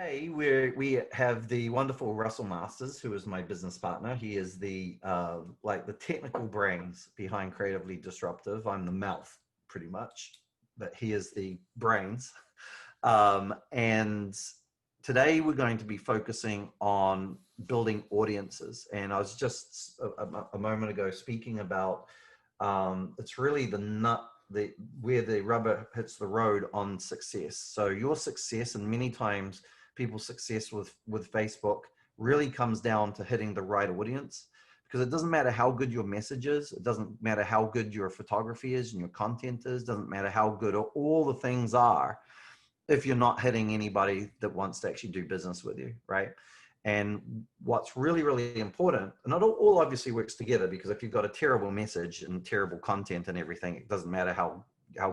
Today we have the wonderful Russell Masters, who is my business partner. He is the like the technical brains behind Creatively Disruptive. I'm the mouth, pretty much, but he is the brains. And today we're going to be focusing on building audiences. And I was just a moment ago speaking about it's really the nut, the where the rubber hits the road on success. So your success, and many times people's success with Facebook, really comes down to hitting the right audience. Because it doesn't matter how good your message is, it doesn't matter how good your photography is and your content is, doesn't matter how good all the things are, if you're not hitting anybody that wants to actually do business with you, right? And what's really, really important, and not all obviously works together, because if you've got a terrible message and terrible content and everything, it doesn't matter how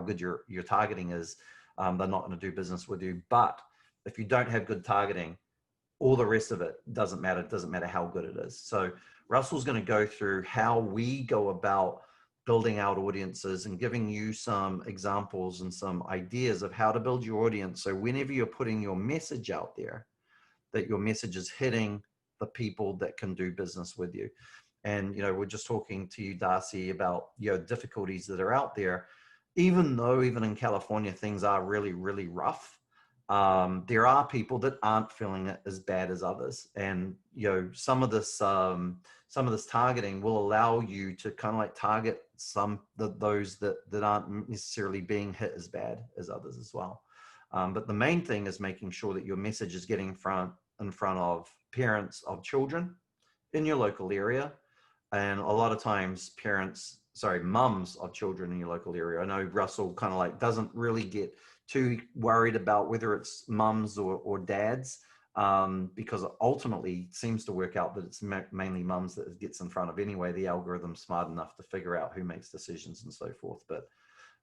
good your targeting is, they're not going to do business with you. But if you don't have good targeting, all the rest of it doesn't matter. It doesn't matter how good it is. So Russell's going to go through how we go about building out audiences and giving you some examples and some ideas of how to build your audience. So whenever you're putting your message out there, that your message is hitting the people that can do business with you. And, you know, we're just talking to you, Darcy, about, you know, difficulties that are out there. Even though even in California, things are really, really rough. There are people that aren't feeling it as bad as others. And, you know, some of this targeting will allow you to kind of like target those that aren't necessarily being hit as bad as others as well. But the main thing is making sure that your message is getting in front of parents of children in your local area. And a lot of times mums of children in your local area. I know Russell kind of like doesn't really get too worried about whether it's mums or dads, because ultimately it seems to work out that it's mainly mums that it gets in front of anyway. The algorithm's smart enough to figure out who makes decisions and so forth. But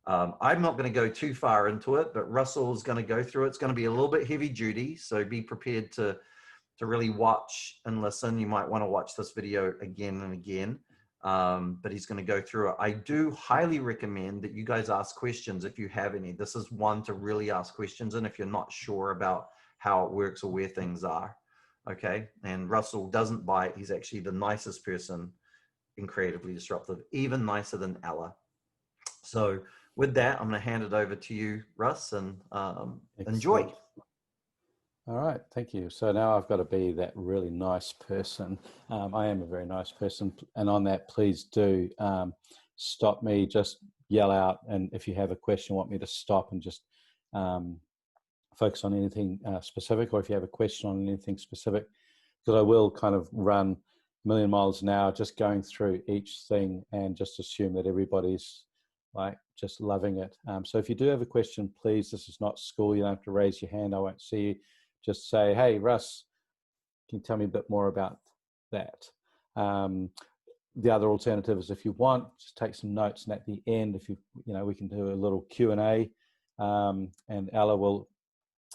I'm not going to go too far into it, but Russell is going to go through it. It's going to be a little bit heavy duty, so be prepared to really watch and listen. You might want to watch this video again and again, but he's going to go through it. I do highly recommend that you guys ask questions if you have any. This is one to really ask questions, and if you're not sure about how it works or where things are, okay? And Russell doesn't bite. He's actually the nicest person in Creatively Disruptive, even nicer than Ella. So with that, I'm going to hand it over to you, Russ, and enjoy. All right, thank you. So now I've got to be that really nice person. I am a very nice person. And on that, please do stop me, just yell out. And if you have a question, want me to stop and just focus on anything specific, or if you have a question on anything specific, because I will kind of run a million miles an hour just going through each thing and just assume that everybody's like just loving it. So if you do have a question, please, this is not school. You don't have to raise your hand. I won't see you. Just say, hey, Russ, can you tell me a bit more about that? The other alternative is, if you want, just take some notes, and at the end, if you we can do a little Q&A, and Ella will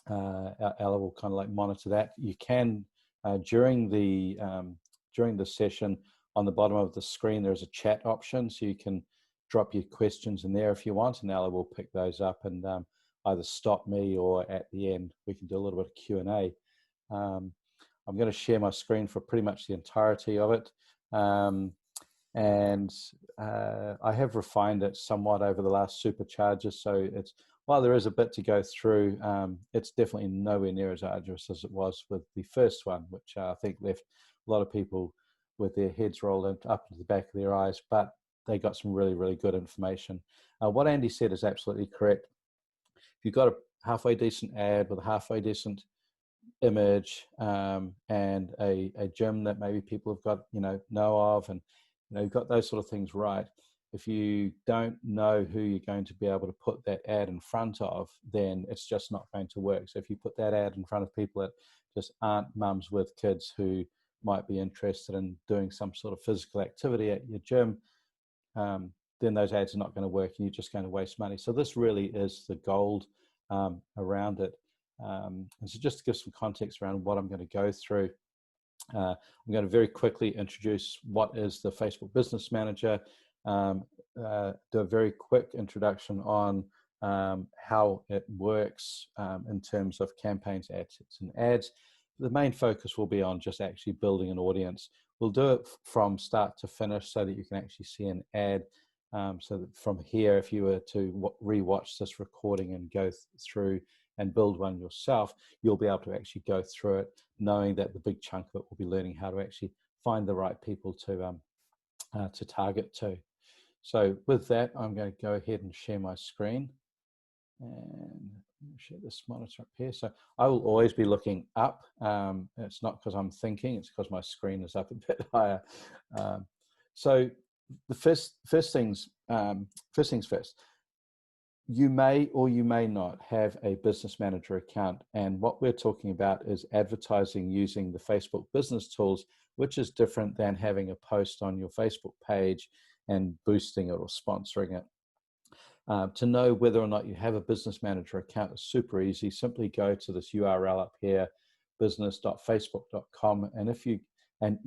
kind of like monitor that. You can during the session, on the bottom of the screen, there's a chat option, so you can drop your questions in there if you want, and Ella will pick those up and either stop me, or at the end we can do a little bit of Q&A. I'm going to share my screen for pretty much the entirety of it, and I have refined it somewhat over the last supercharger, so it's, while there is a bit to go through, it's definitely nowhere near as arduous as it was with the first one, which I think left a lot of people with their heads rolled up to the back of their eyes, but they got some really, really good information. What Andy said is absolutely correct. If you've got a halfway decent ad with a halfway decent image, and a gym that maybe people have got, know of, and, you've got those sort of things right. If you don't know who you're going to be able to put that ad in front of, then it's just not going to work. So if you put that ad in front of people that just aren't mums with kids who might be interested in doing some sort of physical activity at your gym, then those ads are not going to work, and you're just going to waste money. So this really is the gold around it. And so just to give some context around what I'm going to go through, I'm going to very quickly introduce what is the Facebook Business Manager, do a very quick introduction on how it works in terms of campaigns, ad sets, and ads. The main focus will be on just actually building an audience. We'll do it from start to finish so that you can actually see an ad. So that from here, if you were to re-watch this recording and go through and build one yourself, you'll be able to actually go through it, knowing that the big chunk of it will be learning how to actually find the right people to target to. So with that, I'm going to go ahead and share my screen and share this monitor up here. So I will always be looking up. It's not because I'm thinking, it's because my screen is up a bit higher. So the first things first. You may or you may not have a business manager account. And what we're talking about is advertising using the Facebook business tools, which is different than having a post on your Facebook page and boosting it or sponsoring it. To know whether or not you have a business manager account is super easy. Simply go to this URL up here, business.facebook.com. And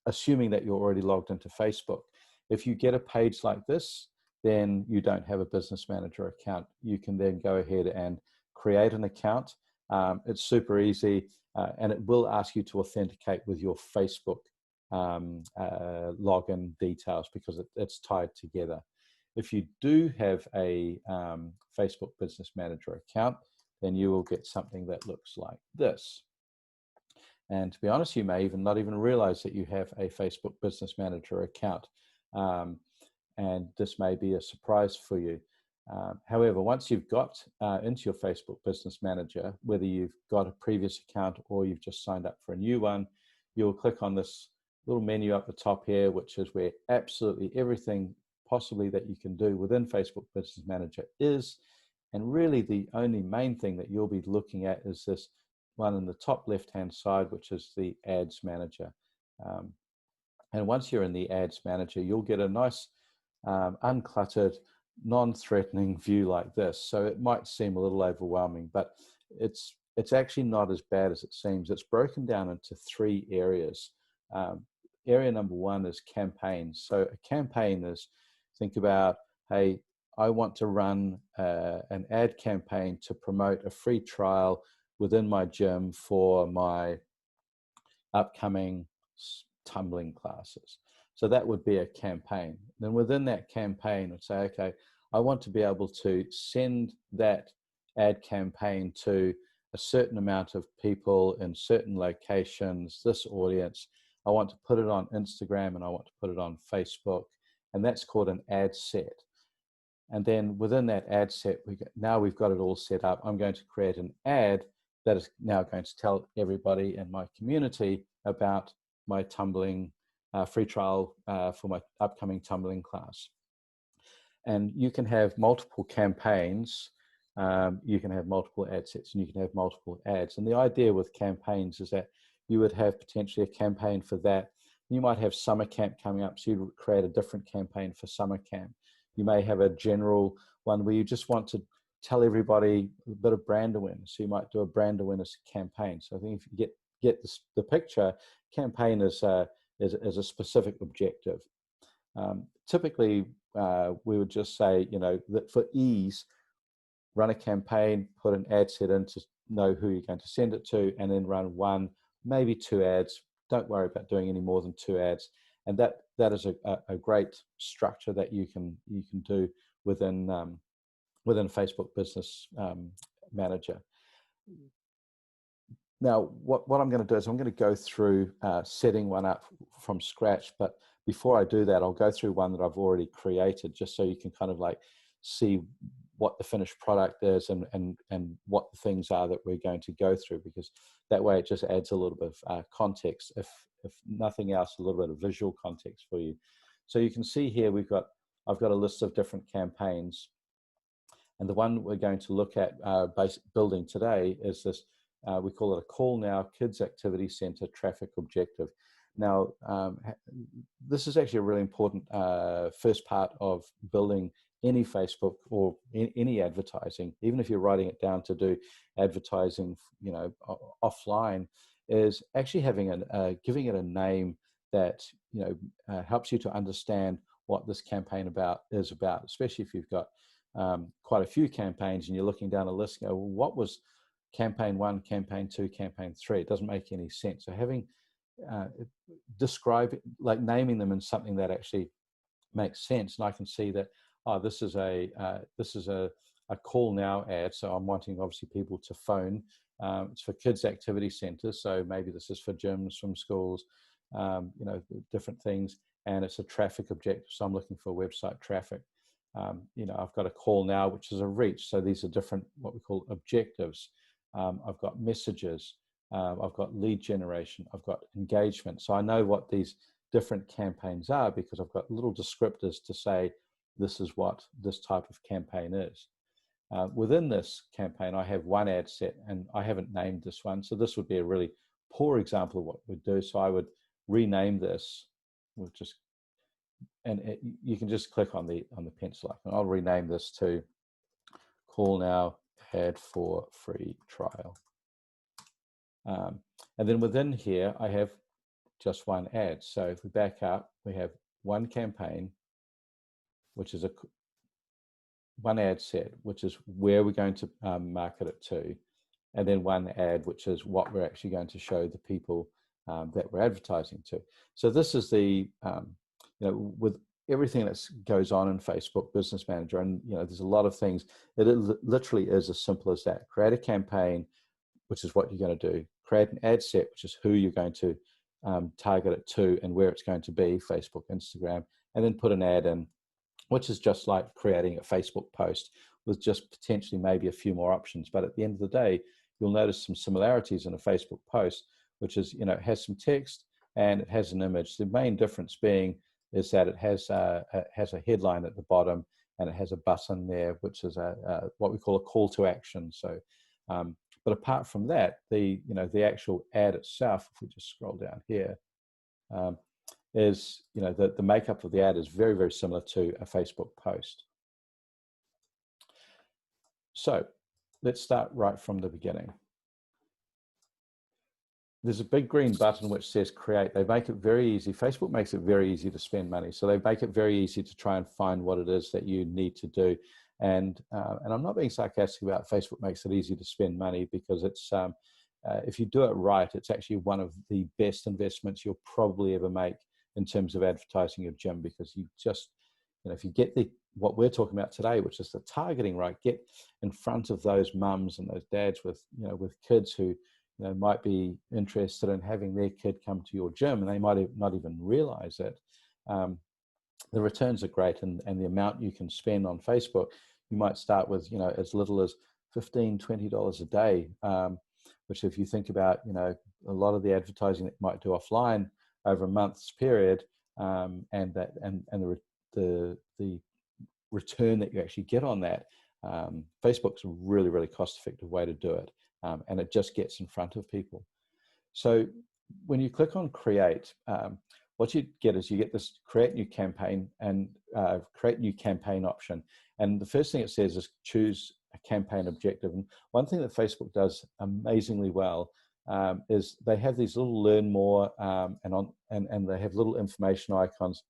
assuming that you're already logged into Facebook, if you get a page like this, then you don't have a business manager account. You can then go ahead and create an account. It's super easy, and it will ask you to authenticate with your Facebook login details because it's tied together. If you do have a Facebook Business Manager account, then you will get something that looks like this. And to be honest, you may not even realize that you have a Facebook Business Manager account. And this may be a surprise for you. However, once you've got into your Facebook Business Manager, whether you've got a previous account or you've just signed up for a new one, you'll click on this little menu up the top here, which is where absolutely everything possibly that you can do within Facebook Business Manager is. And really the only main thing that you'll be looking at is this one in the top left-hand side, which is the Ads Manager. And once you're in the Ads Manager, you'll get a nice uncluttered, non-threatening view like this. So it might seem a little overwhelming, but it's actually not as bad as it seems. It's broken down into 3 areas. Area number 1 is campaigns. So a campaign is, think about, hey, I want to run an ad campaign to promote a free trial within my gym for my upcoming tumbling classes. So that would be a campaign. Then within that campaign, I'd say, okay, I want to be able to send that ad campaign to a certain amount of people in certain locations, this audience. I want to put it on Instagram and I want to put it on Facebook. And that's called an ad set. And then within that ad set, now we've got it all set up. I'm going to create an ad that is now going to tell everybody in my community about my tumbling free trial for my upcoming tumbling class. And you can have multiple campaigns, you can have multiple ad sets, and you can have multiple ads. And the idea with campaigns is that you would have potentially a campaign for that. You might have summer camp coming up, so you create a different campaign for summer camp. You may have a general one where you just want to tell everybody a bit of brand awareness. So you might do a brand awareness campaign. So I think if you get the picture, campaign is a specific objective. Typically, we would just say, that for ease, run a campaign, put an ad set in to know who you're going to send it to, and then run 1, maybe 2 ads. Don't worry about doing any more than 2 ads. And that is a great structure that you can do within Facebook Business Manager. Now, what I'm going to do is I'm going to go through setting one up from scratch. But before I do that, I'll go through one that I've already created, just so you can kind of like see what the finished product is and what the things are that we're going to go through, because that way it just adds a little bit of context, if nothing else, a little bit of visual context for you. So you can see here I've got a list of different campaigns, and the one we're going to look at building today is this. We call it a Call Now Kids Activity Center Traffic Objective. Now, this is actually a really important first part of building any Facebook or any advertising, even if you're writing it down to do advertising, offline, is actually having giving it a name that helps you to understand what this campaign is about, especially if you've got quite a few campaigns and you're looking down a list and go, well, what was campaign 1, campaign 2, campaign 3? It doesn't make any sense. So having describe it, like naming them in something that actually makes sense, and I can see that, oh, this is a call now ad, so I'm wanting obviously people to phone. It's for kids activity centers, so maybe this is for gyms, swim schools, different things, and it's a traffic objective, so I'm looking for website traffic. I've got a call now, which is a reach, so these are different, what we call objectives. I've got messages, I've got lead generation, I've got engagement. So I know what these different campaigns are because I've got little descriptors to say this is what this type of campaign is. Within this campaign, I have one ad set, and I haven't named this one. So this would be a really poor example of what we'd do. So I would rename this. You can just click on the pencil icon. I'll rename this to Call Now Ad for Free Trial. And then within here, I have just one ad. So if we back up, we have one campaign, which is one ad set, which is where we're going to market it to, and then one ad, which is what we're actually going to show the people that we're advertising to. So this is the, with everything that goes on in Facebook Business Manager, and there's a lot of things, it literally is as simple as that. Create a campaign, which is what you're going to do. Create an ad set, which is who you're going to target it to and where it's going to be, Facebook, Instagram, and then put an ad in, which is just like creating a Facebook post with just potentially maybe a few more options. But at the end of the day, you'll notice some similarities in a Facebook post, which is, it has some text and it has an image. The main difference being is that it has a headline at the bottom and it has a button there, which is what we call a call to action. So, but apart from that, the actual ad itself, if we just scroll down here, is, the makeup of the ad is very, very similar to a Facebook post. So let's start right from the beginning. There's a big green button which says create. They make it very easy. Facebook makes it very easy to spend money. So they make it very easy to try and find what it is that you need to do. And I'm not being sarcastic about Facebook makes it easy to spend money, because it's, if you do it right, it's actually one of the best investments you'll probably ever make in terms of advertising your gym, because you just, if you get what we're talking about today, which is the targeting right, get in front of those mums and those dads with, with kids who, might be interested in having their kid come to your gym, and they might not even realize it. The returns are great, and the amount you can spend on Facebook, you might start with, as little as $15, $20 a day, which if you think about, a lot of the advertising that you might do offline over a month's period, and the return that you actually get on that, Facebook's a really, really cost-effective way to do it, and it just gets in front of people. So when you click on create, what you get is you get this create new campaign and create new campaign option. And the first thing it says is choose a campaign objective. And one thing that Facebook does amazingly well is they have these little learn more and they have little information icons.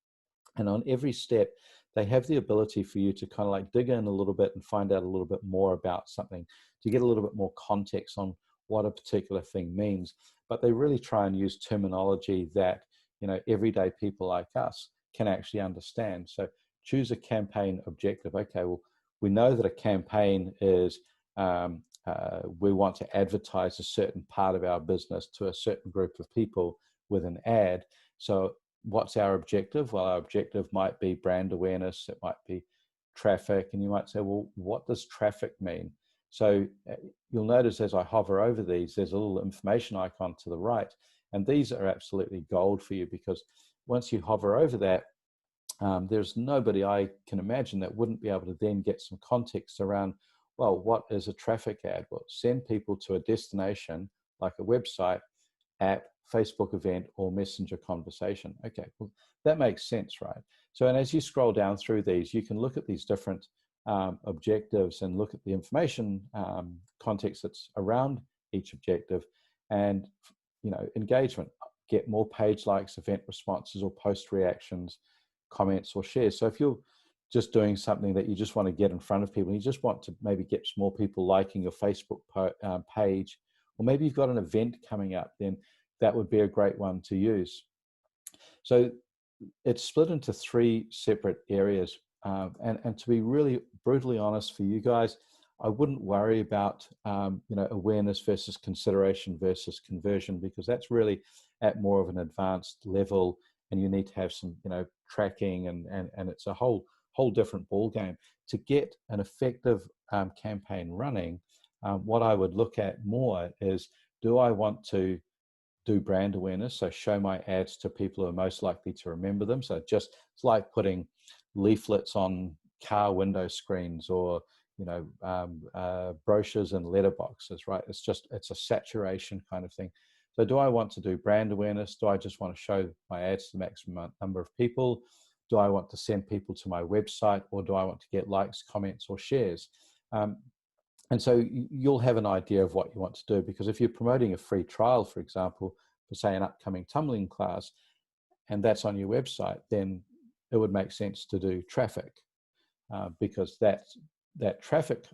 And on every step, they have the ability for you to kind of like dig in a little bit and find out a little bit more about something, to get a little bit more context on what a particular thing means. But they really try and use terminology that, everyday people like us can actually understand. So choose a campaign objective. Okay, well, we know that a campaign is, we want to advertise a certain part of our business to a certain group of people with an ad. So what's our objective? Well, our objective might be brand awareness. It might be traffic. And you might say, well, what does traffic mean? So you'll notice as I hover over these, there's a little information icon to the right. And these are absolutely gold for you, because once you hover over that, there's nobody I can imagine that wouldn't be able to then get some context around, well, what is a traffic ad? Well, send people to a destination like a website, app, Facebook event, or messenger conversation. Okay, well, that makes sense, right? So, and as you scroll down through these, you can look at these different objectives and look at the information context that's around each objective, and engagement, get more page likes, event responses, or post reactions, comments, or shares. So if you're just doing something that you just want to get in front of people. You just want to maybe get more people liking your Facebook page, or maybe you've got an event coming up, then that would be a great one to use. So it's split into 3 separate areas. And to be really brutally honest for you guys, I wouldn't worry about awareness versus consideration versus conversion, because that's really at more of an advanced level, and you need to have some tracking, and it's a whole different ball game to get an effective campaign running. What I would look at more is, do I want to do brand awareness, so show my ads to people who are most likely to remember them? So it's like putting leaflets on car window screens, or brochures and letterboxes, right? It's a saturation kind of thing. So do I want to do brand awareness? Do I just want to show my ads to the maximum number of people? Do I want to send people to my website, or do I want to get likes, comments, or shares? And so you'll have an idea of what you want to do, because if you're promoting a free trial, for example, for say an upcoming tumbling class, and that's on your website, then it would make sense to do traffic, because that traffic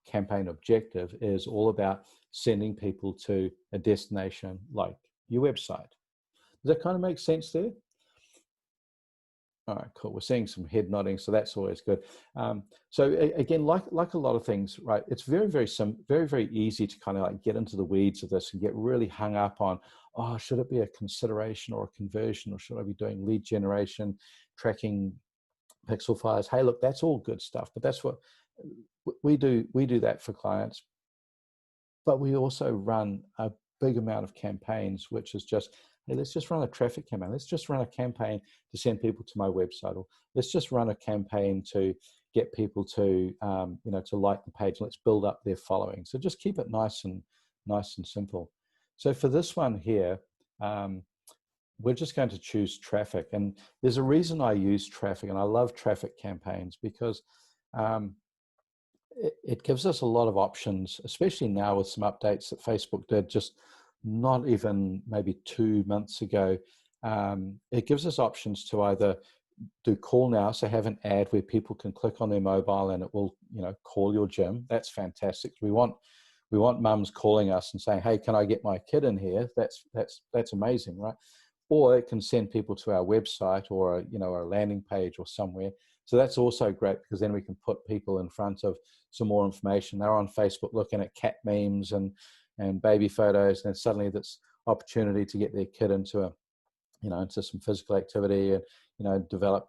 campaign objective is all about sending people to a destination like your website. Does that kind of make sense there? All right, cool. We're seeing some head nodding, so that's always good. So again, like a lot of things, right? It's very, very easy to kind of like get into the weeds of this and get really hung up on, oh, should it be a consideration or a conversion, or should I be doing lead generation, tracking pixel fires? Hey, look, that's all good stuff, but that's what we do. We do that for clients, but we also run a big amount of campaigns, which is just, hey, let's just run a traffic campaign. Let's just run a campaign to send people to my website, or let's just run a campaign to get people to, to like the page. Let's build up their following. So just keep it nice and simple. So for this one here, we're just going to choose traffic. And there's a reason I use traffic, and I love traffic campaigns, because it gives us a lot of options, especially now with some updates that Facebook did just not even maybe 2 months ago. It gives us options to either do call now, so have an ad where people can click on their mobile and it will, call your gym. That's fantastic. We want mums calling us and saying, hey, can I get my kid in here? That's amazing, right? Or it can send people to our website, or a landing page or somewhere. So that's also great, because then we can put people in front of some more information. They're on Facebook looking at cat memes and baby photos, and then suddenly that's opportunity to get their kid into into some physical activity, and develop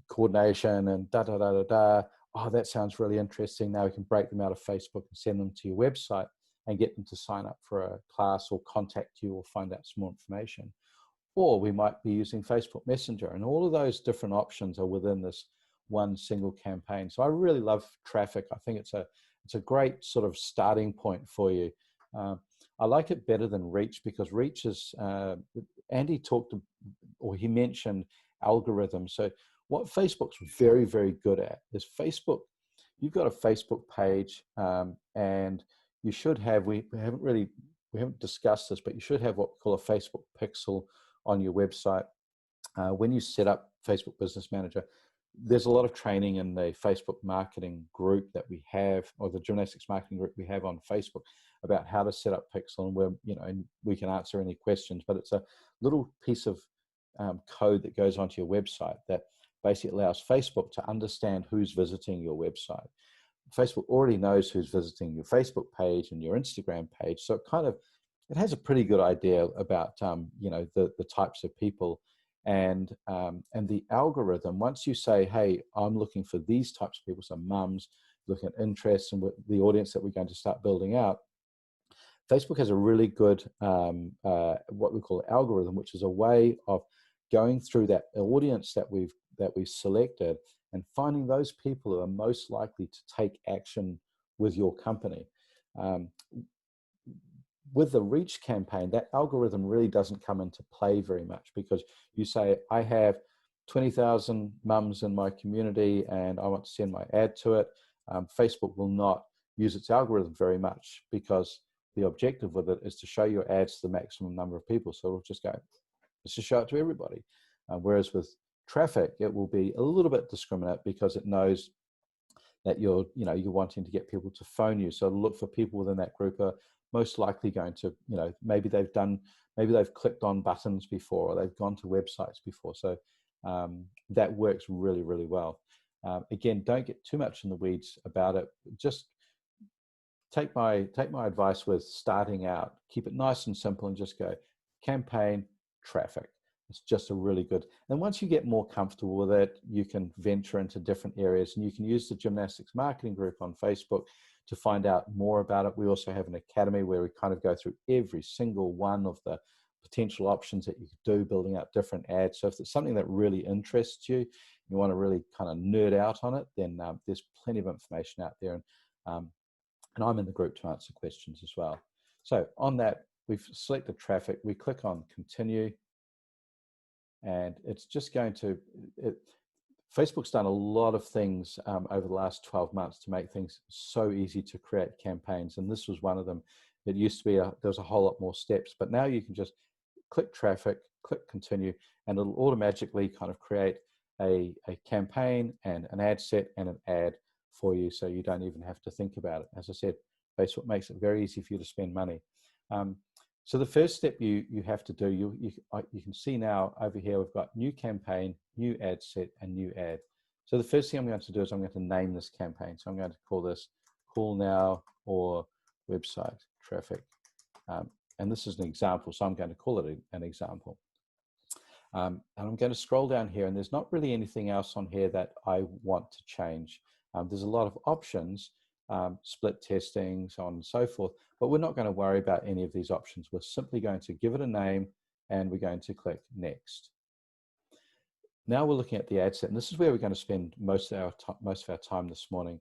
coordination and da da da da da. Oh, that sounds really interesting. Now we can break them out of Facebook and send them to your website and get them to sign up for a class, or contact you, or find out some more information. Or we might be using Facebook Messenger, and all of those different options are within this one single campaign. So I really love traffic. I think it's a great sort of starting point for you. I like it better than reach, because reach is, Andy he mentioned algorithms. So what Facebook's very, very good at is you've got a Facebook page, and you should have, we haven't discussed this, but you should have what we call a Facebook pixel on your website. When you set up Facebook Business Manager, there's a lot of training in the Facebook marketing group that we have, or the gymnastics marketing group we have on Facebook, about how to set up Pixel, and where, and we can answer any questions. But it's a little piece of code that goes onto your website that basically allows Facebook to understand who's visiting your website. Facebook already knows who's visiting your Facebook page and your Instagram page, so it has a pretty good idea about the types of people. And the algorithm, once you say, hey, I'm looking for these types of people, so mums, looking at interests and the audience that we're going to start building out, Facebook has a really good what we call algorithm, which is a way of going through that audience that we've selected and finding those people who are most likely to take action with your company. With the reach campaign, that algorithm really doesn't come into play very much, because you say, I have 20,000 mums in my community and I want to send my ad to it. Facebook will not use its algorithm very much, because the objective with it is to show your ads to the maximum number of people. So it'll just go, let's just show it to everybody. Whereas with traffic, it will be a little bit discriminate because it knows that you're wanting to get people to phone you. So it'll look for people within that group are most likely going to, maybe they've clicked on buttons before, or they've gone to websites before. So that works really, really well. Again, don't get too much in the weeds about it. Just take my advice with starting out. Keep it nice and simple and just go campaign, traffic. It's just a really good. And once you get more comfortable with it, you can venture into different areas, and you can use the Gymnastics Marketing Group on Facebook to find out more about it. We also have an academy where we kind of go through every single one of the potential options that you could do, building out different ads. So if it's something that really interests you, you want to really kind of nerd out on it, then there's plenty of information out there. And I'm in the group to answer questions as well. So on that, we've selected traffic. We click on continue. And it's just going to, Facebook's done a lot of things over the last 12 months to make things so easy to create campaigns. And this was one of them. It used to be, there was a whole lot more steps, but now you can just click traffic, click continue, and it'll automatically kind of create a campaign and an ad set and an ad for you. So you don't even have to think about it. As I said, Facebook makes it very easy for you to spend money. So the first step you have to do, you can see now over here, we've got new campaign, new ad set, and new ad. So the first thing I'm going to do is I'm going to name this campaign. So I'm going to call this Call Now or Website Traffic. And this is an example, so I'm going to call it an example. And I'm going to scroll down here, and there's not really anything else on here that I want to change. There's a lot of options, split testing, so on and so forth, but we're not going to worry about any of these options. We're simply going to give it a name, and we're going to click next. Now we're looking at the ad set, and this is where we're going to spend most of our time this morning,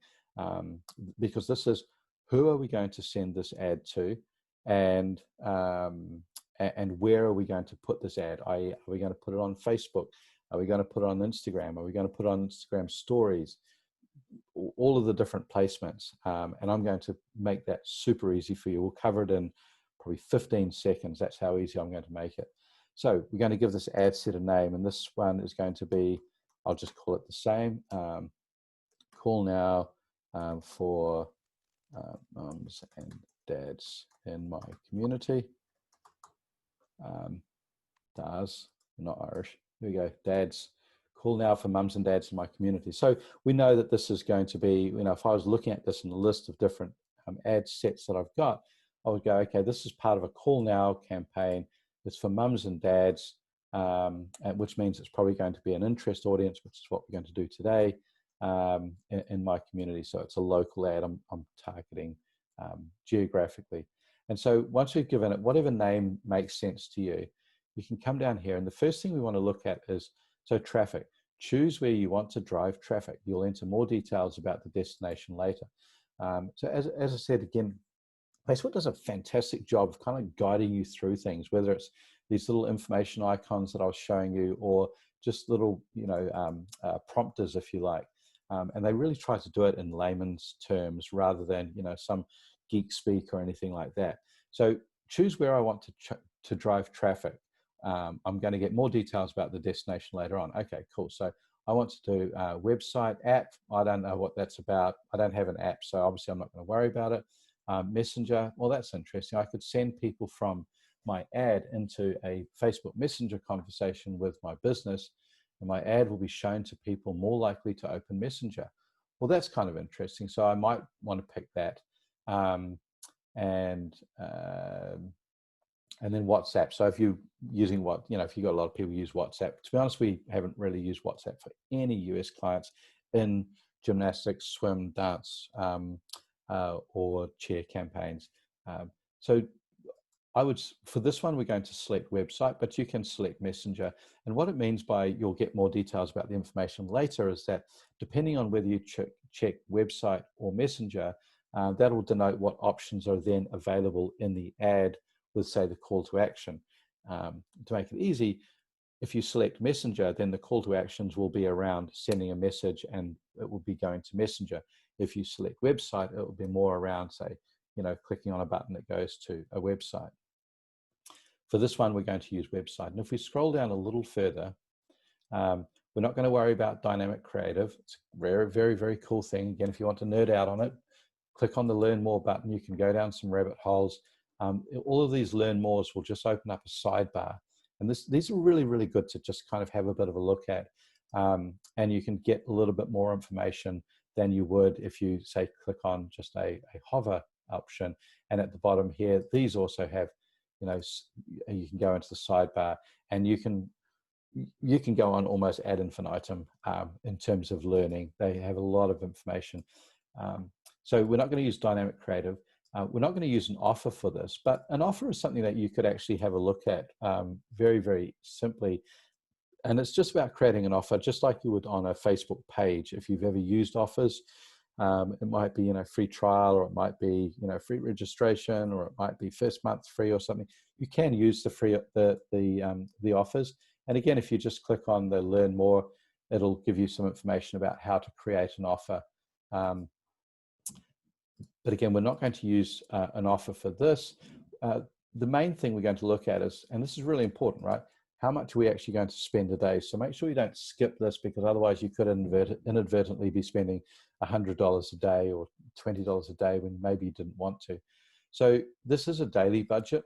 because this is who are we going to send this ad to, and where are we going to put this ad? Are we going to put it on Facebook? Are we going to put it on Instagram? Are we going to put it on Instagram stories? All of the different placements. And I'm going to make that super easy for you. We'll cover it in probably 15 seconds. That's how easy I'm going to make it. So we're going to give this ad set a name, and this one is going to be, I'll just call it the same, Call Now for mums and dads in my community. Dads, not Irish. Here we go, dads. Call Now for mums and dads in my community. So we know that this is going to be, if I was looking at this in a list of different ad sets that I've got, I would go, okay, this is part of a Call Now campaign. It's for mums and dads, which means it's probably going to be an interest audience, which is what we're going to do today in my community. So it's a local ad I'm targeting geographically. And so once we've given it whatever name makes sense to you, you can come down here. And the first thing we want to look at is, so traffic. Choose where you want to drive traffic. You'll enter more details about the destination later. So as I said, again, Facebook does a fantastic job of kind of guiding you through things, whether it's these little information icons that I was showing you, or just little, prompters, if you like. And they really try to do it in layman's terms rather than, some geek speak or anything like that. So choose where I want to drive traffic. I'm going to get more details about the destination later on. Okay, cool. So I want to do a website, app. I don't know what that's about. I don't have an app, so obviously I'm not going to worry about it. Messenger, well, that's interesting. I could send people from my ad into a Facebook Messenger conversation with my business, and my ad will be shown to people more likely to open Messenger. Well, that's kind of interesting. So I might want to pick that. And then WhatsApp. So if you're using if you've got a lot of people use WhatsApp, to be honest, we haven't really used WhatsApp for any US clients in gymnastics, swim, dance, or cheer campaigns. So for this one, we're going to select website, but you can select Messenger. And what it means by you'll get more details about the information later is that depending on whether you check website or Messenger, that will denote what options are then available in the ad with, say, the call to action. To make it easy, if you select Messenger, then the call to actions will be around sending a message and it will be going to Messenger. If you select website, it will be more around, say, clicking on a button that goes to a website. For this one, we're going to use website. And if we scroll down a little further, we're We're not going to worry about dynamic creative. It's a very, very, very cool thing. Again, if you want to nerd out on it, click on the Learn More button. You can go down some rabbit holes. All of these Learn Mores will just open up a sidebar. And these are really, really good to just kind of have a bit of a look at. And you can get a little bit more information than you would if you, say, click on just a hover option. And at the bottom here, these also have, you can go into the sidebar, and you can go on almost ad infinitum in terms of learning. They have a lot of information. So we're not going to use dynamic creative. We're not going to use an offer for this, but an offer is something that you could actually have a look at very, very simply. And it's just about creating an offer, just like you would on a Facebook page. If you've ever used offers, it might be, free trial, or it might be, free registration, or it might be first month free or something. You can use the offers. And again, if you just click on the Learn More, it'll give you some information about how to create an offer. But again, we're not going to use an offer for this. The main thing we're going to look at is, and this is really important, right? How much are we actually going to spend a day? So make sure you don't skip this, because otherwise you could inadvertently be spending $100 a day or $20 a day when maybe you didn't want to. So this is a daily budget.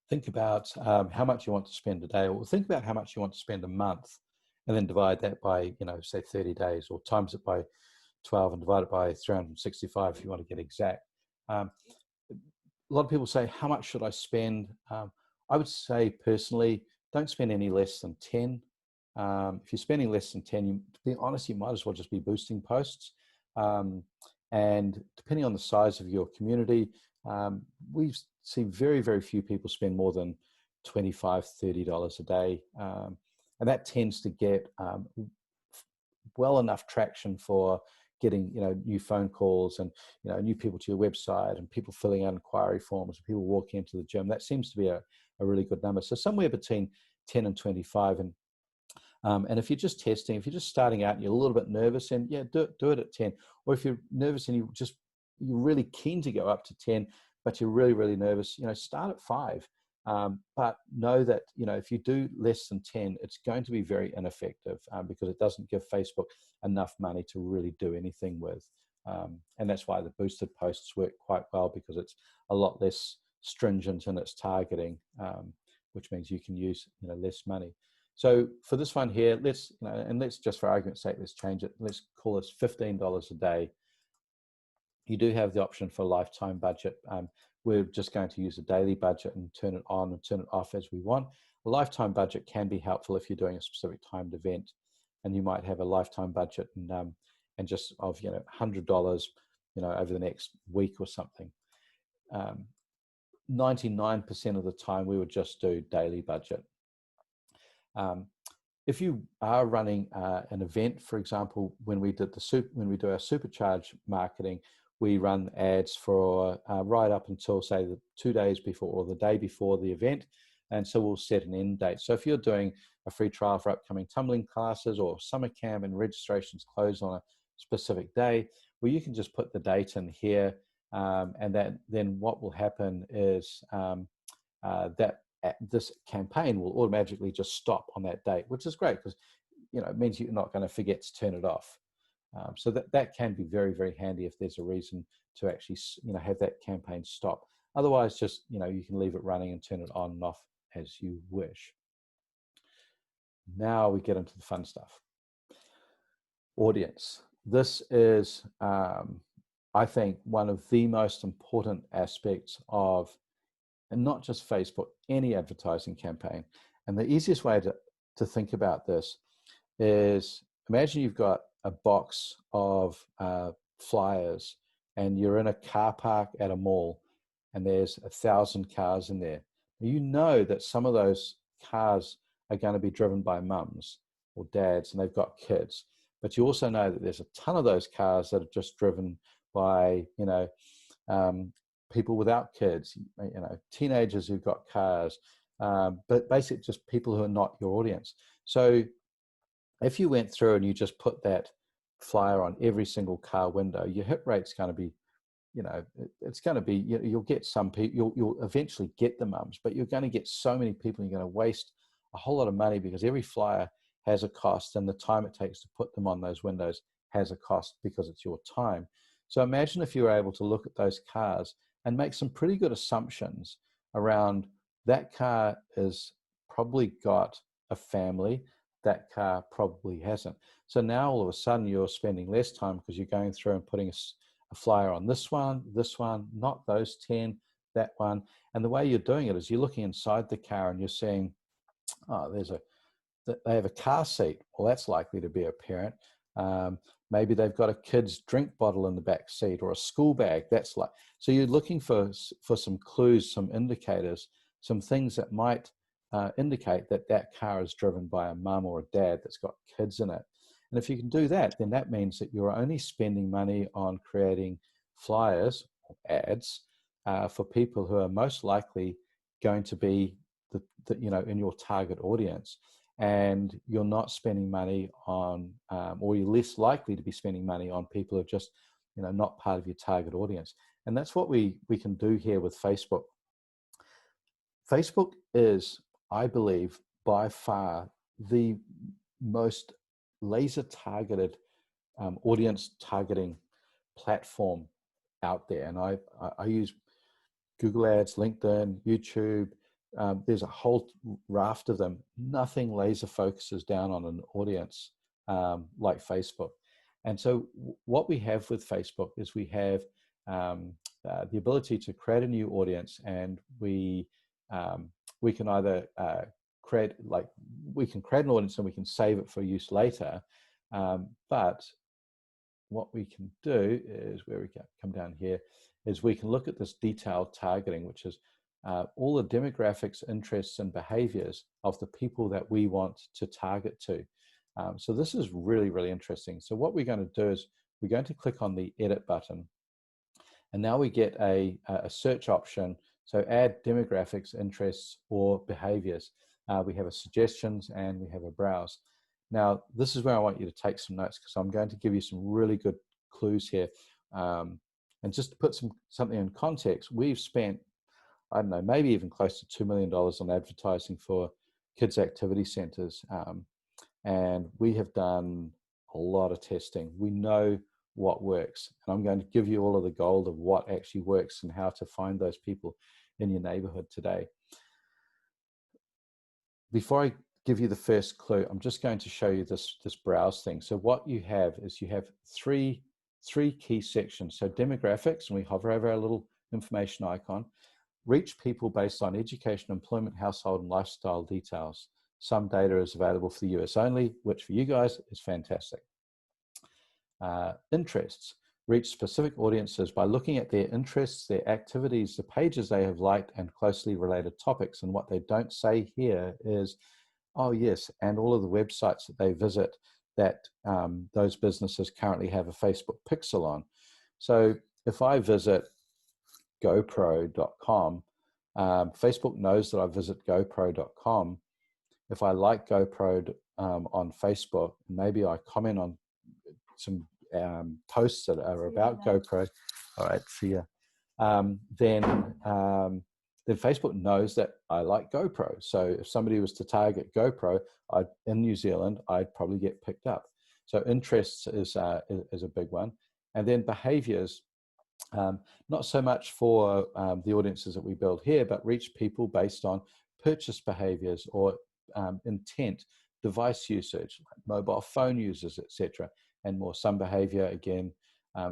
Think about how much you want to spend a day, or think about how much you want to spend a month, and then divide that by, say 30 days, or times it by 12 and divide it by 365 if you want to get exact. A lot of people say, how much should I spend? I would say personally, don't spend any less than 10. If you're spending less than 10, to be honest, you might as well just be boosting posts. And depending on the size of your community, we see very, very few people spend more than $25, $30 a day. And that tends to get well enough traction for getting, new phone calls and, new people to your website, and people filling out inquiry forms, and people walking into the gym. That seems to be a really good number. So somewhere between 10 and 25. And if you're just testing, if you're just starting out and you're a little bit nervous, and yeah, do it at 10. Or if you're nervous and you're really keen to go up to 10, but you're really, really nervous, start at 5. But know that, if you do less than 10, it's going to be very ineffective because it doesn't give Facebook enough money to really do anything with. And that's why the boosted posts work quite well, because it's a lot less stringent in its targeting, which means you can use, less money. So for this one here, let's just for argument's sake, let's change it. Let's call this $15 a day. You do have the option for a lifetime budget. We're just going to use a daily budget and turn it on and turn it off as we want. A lifetime budget can be helpful if you're doing a specific timed event, and you might have a lifetime budget and just of $100 over the next week or something. 99% of the time we would just do daily budget. If you are running an event, for example, when we do our supercharge marketing, we run ads for right up until, say, the 2 days before or the day before the event. And so we'll set an end date. So if you're doing a free trial for upcoming tumbling classes or summer camp and registrations close on a specific day, well, you can just put the date in here. And then what will happen is that this campaign will automatically just stop on that date, which is great because it means you're not going to forget to turn it off. So that can be very, very handy if there's a reason to actually have that campaign stop. Otherwise, just you can leave it running and turn it on and off as you wish. Now we get into the fun stuff. Audience. This is, I think, one of the most important aspects of, and not just Facebook, any advertising campaign. And the easiest way to think about this is, imagine you've got a box of flyers and you're in a car park at a mall and there's 1,000 cars in there. You know that some of those cars are going to be driven by mums or dads and they've got kids. But you also know that there's a ton of those cars that are just driven by, people without kids, teenagers who've got cars, but basically just people who are not your audience. So if you went through and you just put that flyer on every single car window, your hit rate's going to be, it's going to be, you'll get some people, you'll eventually get the mums, but you're going to get so many people, you're going to waste a whole lot of money because every flyer has a cost, and the time it takes to put them on those windows has a cost because it's your time. So imagine if you were able to look at those cars and make some pretty good assumptions around that car is probably got a family, that car probably hasn't. So now all of a sudden you're spending less time because you're going through and putting a flyer on this one, not those 10, that one. And the way you're doing it is you're looking inside the car and you're saying, oh, they have a car seat. Well, that's likely to be a parent. Maybe they've got a kid's drink bottle in the back seat or a school bag. So you're looking for some clues, some indicators, some things that might indicate that that car is driven by a mum or a dad that's got kids in it. And if you can do that, then that means that you're only spending money on creating flyers or ads for people who are most likely going to be in your target audience. And you're not spending money on, or you're less likely to be spending money on people who are just, not part of your target audience. And that's what we can do here with Facebook. Facebook is, I believe, by far the most laser targeted audience targeting platform out there. And I use Google Ads, LinkedIn, YouTube. There's a whole raft of them. Nothing laser focuses down on an audience like Facebook. And so what we have with Facebook is we have the ability to create a new audience, and we can either create an audience and we can save it for use later. But what we can do is, where we come down here, is we can look at this detailed targeting, which is all the demographics, interests, and behaviors of the people that we want to target to. So this is really, really interesting. So what we're going to do is we're going to click on the edit button, and now we get a search option. So add demographics, interests, or behaviors. We have a suggestions and we have a browse. Now, this is where I want you to take some notes, because I'm going to give you some really good clues here. And just to put something in context, we've spent, I don't know, maybe even close to $2 million on advertising for kids' activity centers. And we have done a lot of testing. We know what works. And I'm going to give you all of the gold of what actually works and how to find those people in your neighborhood today. Before I give you the first clue, I'm just going to show you this browse thing. So what you have is you have three key sections. So demographics, and we hover over our little information icon. Reach people based on education, employment, household, and lifestyle details. Some data is available for the US only, which for you guys is fantastic. Interests. Reach specific audiences by looking at their interests, their activities, the pages they have liked, and closely related topics. And what they don't say here is, oh yes, and all of the websites that they visit that those businesses currently have a Facebook pixel on. So if I visit GoPro.com, Facebook knows that I visit GoPro.com. If I like GoPro on Facebook, maybe I comment on some posts that are about GoPro. All right, see ya. Then Facebook knows that I like GoPro. So if somebody was to target GoPro in New Zealand, I'd probably get picked up. So interests is a big one. And then behaviors, not so much for the audiences that we build here, but reach people based on purchase behaviors or intent, device usage, mobile phone users, etc., and more. Some behavior, again,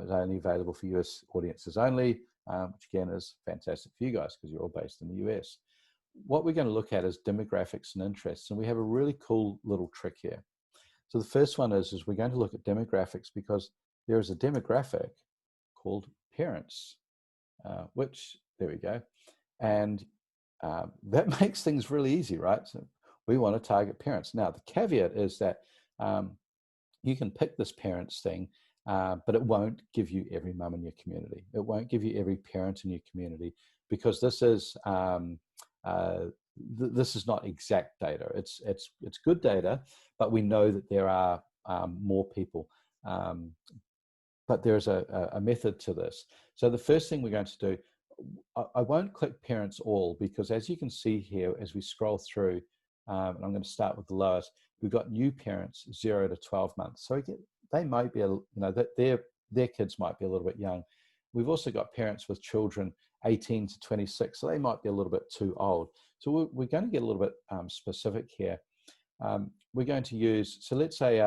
is only available for US audiences only, which again is fantastic for you guys because you're all based in the US. What we're going to look at is demographics and interests, and we have a really cool little trick here. So the first one is we're going to look at demographics because there is a demographic called parents, which, there we go. And that makes things really easy, right? So we want to target parents. Now, the caveat is that you can pick this parents thing, but it won't give you every mum in your community. It won't give you every parent in your community because this is not exact data. It's good data, but we know that there are more people. But there's a method to this. So the first thing we're going to do, I won't click parents all because as you can see here, as we scroll through, and I'm going to start with the lowest, we've got new parents 0 to 12 months. So they might be, that their kids might be a little bit young. We've also got parents with children 18 to 26, so they might be a little bit too old. So we're going to get a little bit specific here. We're going to use, so let's say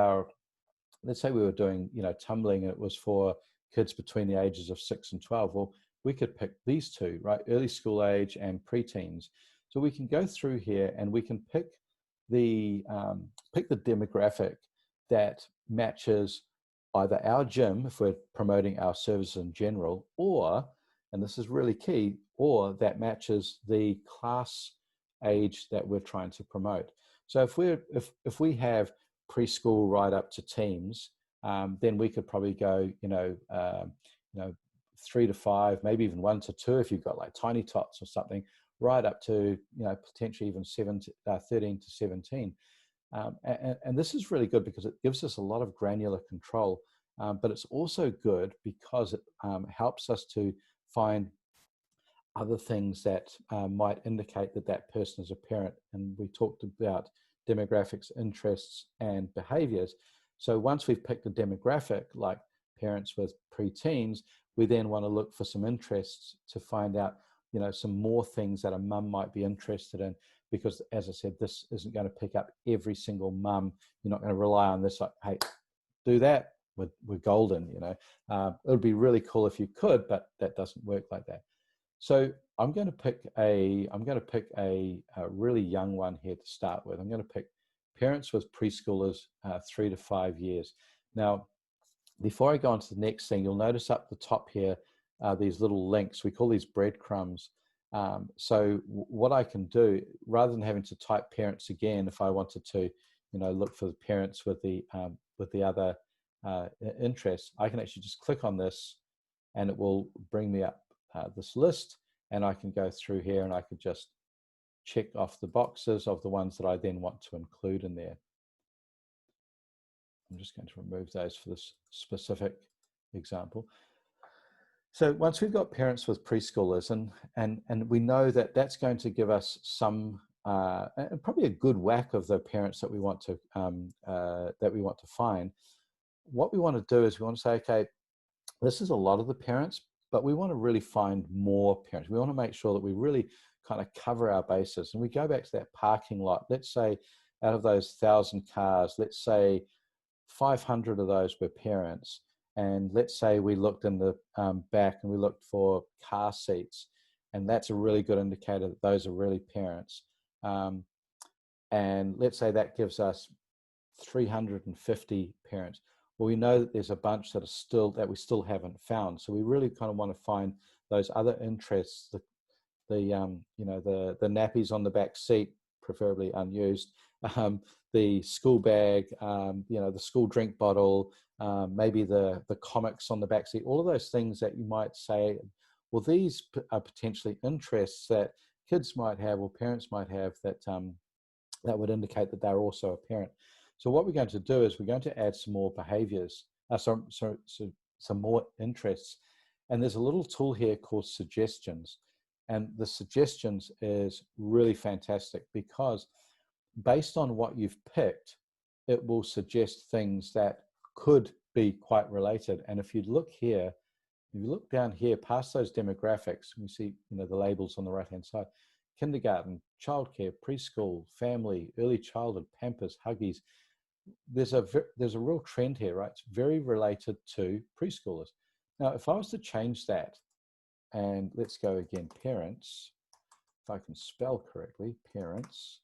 we were doing, tumbling, and it was for kids between the ages of 6 and 12. Well, we could pick these two, right? Early school age and preteens. So we can go through here and we can pick the demographic that matches either our gym, if we're promoting our services in general, or, and this is really key, or that matches the class age that we're trying to promote. So if we have preschool right up to teens, then we could probably go, 3 to 5, maybe even 1 to 2 if you've got like Tiny Tots or something, right up to potentially even 13 to 17. And this is really good because it gives us a lot of granular control, but it's also good because it helps us to find other things that might indicate that that person is a parent. And we talked about demographics, interests, and behaviors. So once we've picked a demographic, like parents with preteens, we then want to look for some interests to find out, some more things that a mum might be interested in. Because as I said, this isn't going to pick up every single mum. You're not going to rely on this, like, hey, do that, we're golden, It would be really cool if you could, but that doesn't work like that. So I'm going to pick a really young one here to start with. I'm going to pick parents with preschoolers 3 to 5 years. Now, before I go on to the next thing, you'll notice up the top here, these little links. We call these breadcrumbs. So what I can do, rather than having to type parents again, if I wanted to, look for the parents with the other interests, I can actually just click on this, and it will bring me up this list, and I can go through here, and I could just check off the boxes of the ones that I then want to include in there. I'm just going to remove those for this specific example. So once we've got parents with preschoolers, and we know that that's going to give us some probably a good whack of the parents that we want to find. What we want to do is we want to say, okay, this is a lot of the parents, but we want to really find more parents. We want to make sure that we really kind of cover our bases. And we go back to that parking lot. Let's say out of those 1,000 cars, let's say 500 of those were parents. And let's say we looked in the back and we looked for car seats. And that's a really good indicator that those are really parents. And let's say that gives us 350 parents. Well, we know that there's a bunch that we still haven't found. So we really kind of want to find those other interests, the nappies on the back seat, preferably unused, the school bag, the school drink bottle, maybe the comics on the back seat, all of those things that you might say, well, these are potentially interests that kids might have or parents might have that would indicate that they're also a parent. So what we're going to do is we're going to add some more behaviors, some more interests. And there's a little tool here called suggestions. And the suggestions is really fantastic because based on what you've picked, it will suggest things that could be quite related. And if you look here, if you look down here past those demographics, you see, the labels on the right-hand side: kindergarten, childcare, preschool, family, early childhood, Pampers, Huggies. There's a real trend here, right? It's very related to preschoolers. Now, if I was to change that, and let's go again, parents, if I can spell correctly, parents,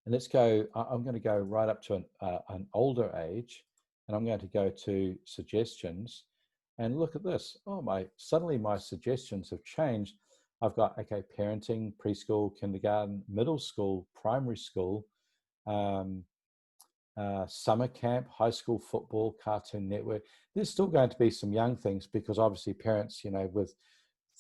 and let's go, I'm going to go right up to an older age, and I'm going to go to suggestions, and look at this. Oh, suddenly my suggestions have changed. I've got, okay, parenting, preschool, kindergarten, middle school, primary school, summer camp, high school football, Cartoon Network. There's still going to be some young things because obviously parents, with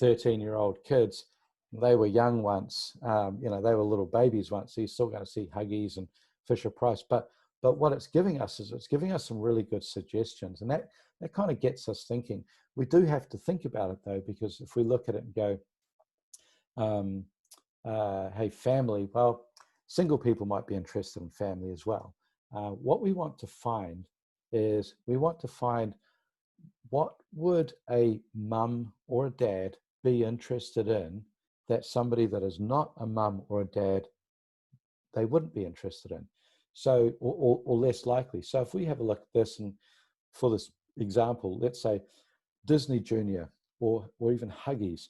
13-year-old kids, they were young once, they were little babies once. So you're still going to see Huggies and Fisher Price. But what it's giving us is it's giving us some really good suggestions. And that kind of gets us thinking. We do have to think about it though, because if we look at it and go, hey, family, well, Single people might be interested in family as well. What we want to find is what would a mum or a dad be interested in that somebody that is not a mum or a dad, they wouldn't be interested in. So, or less likely. So if we have a look at this, and for this example, let's say Disney Junior or even Huggies,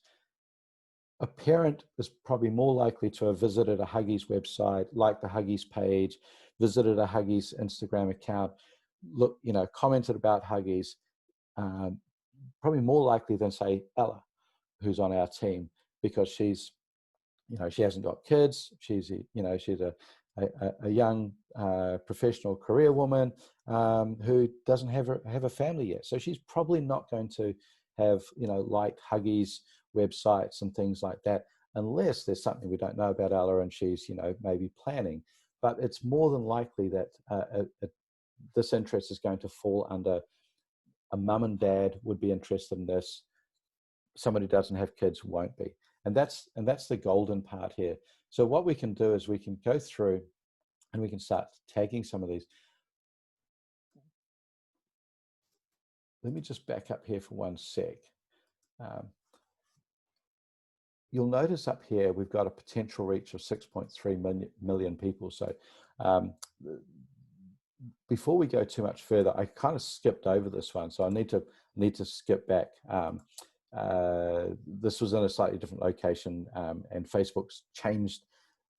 a parent is probably more likely to have visited a Huggies website, liked the Huggies page, visited a Huggies Instagram account, commented about Huggies, probably more likely than, say, Ella, who's on our team, because she's, she hasn't got kids. She's a young professional career woman who doesn't have a family yet. So she's probably not going to have, liked Huggies websites and things like that, unless there's something we don't know about Ella and she's, maybe planning. But it's more than likely that this interest is going to fall under a mum and dad would be interested in this. Somebody who doesn't have kids won't be. And that's the golden part here. So what we can do is we can go through and we can start tagging some of these. Let me just back up here for one sec. You'll notice up here, we've got a potential reach of 6.3 million people. So before we go too much further, I kind of skipped over this one. So I need to skip back. This was in a slightly different location, and Facebook's changed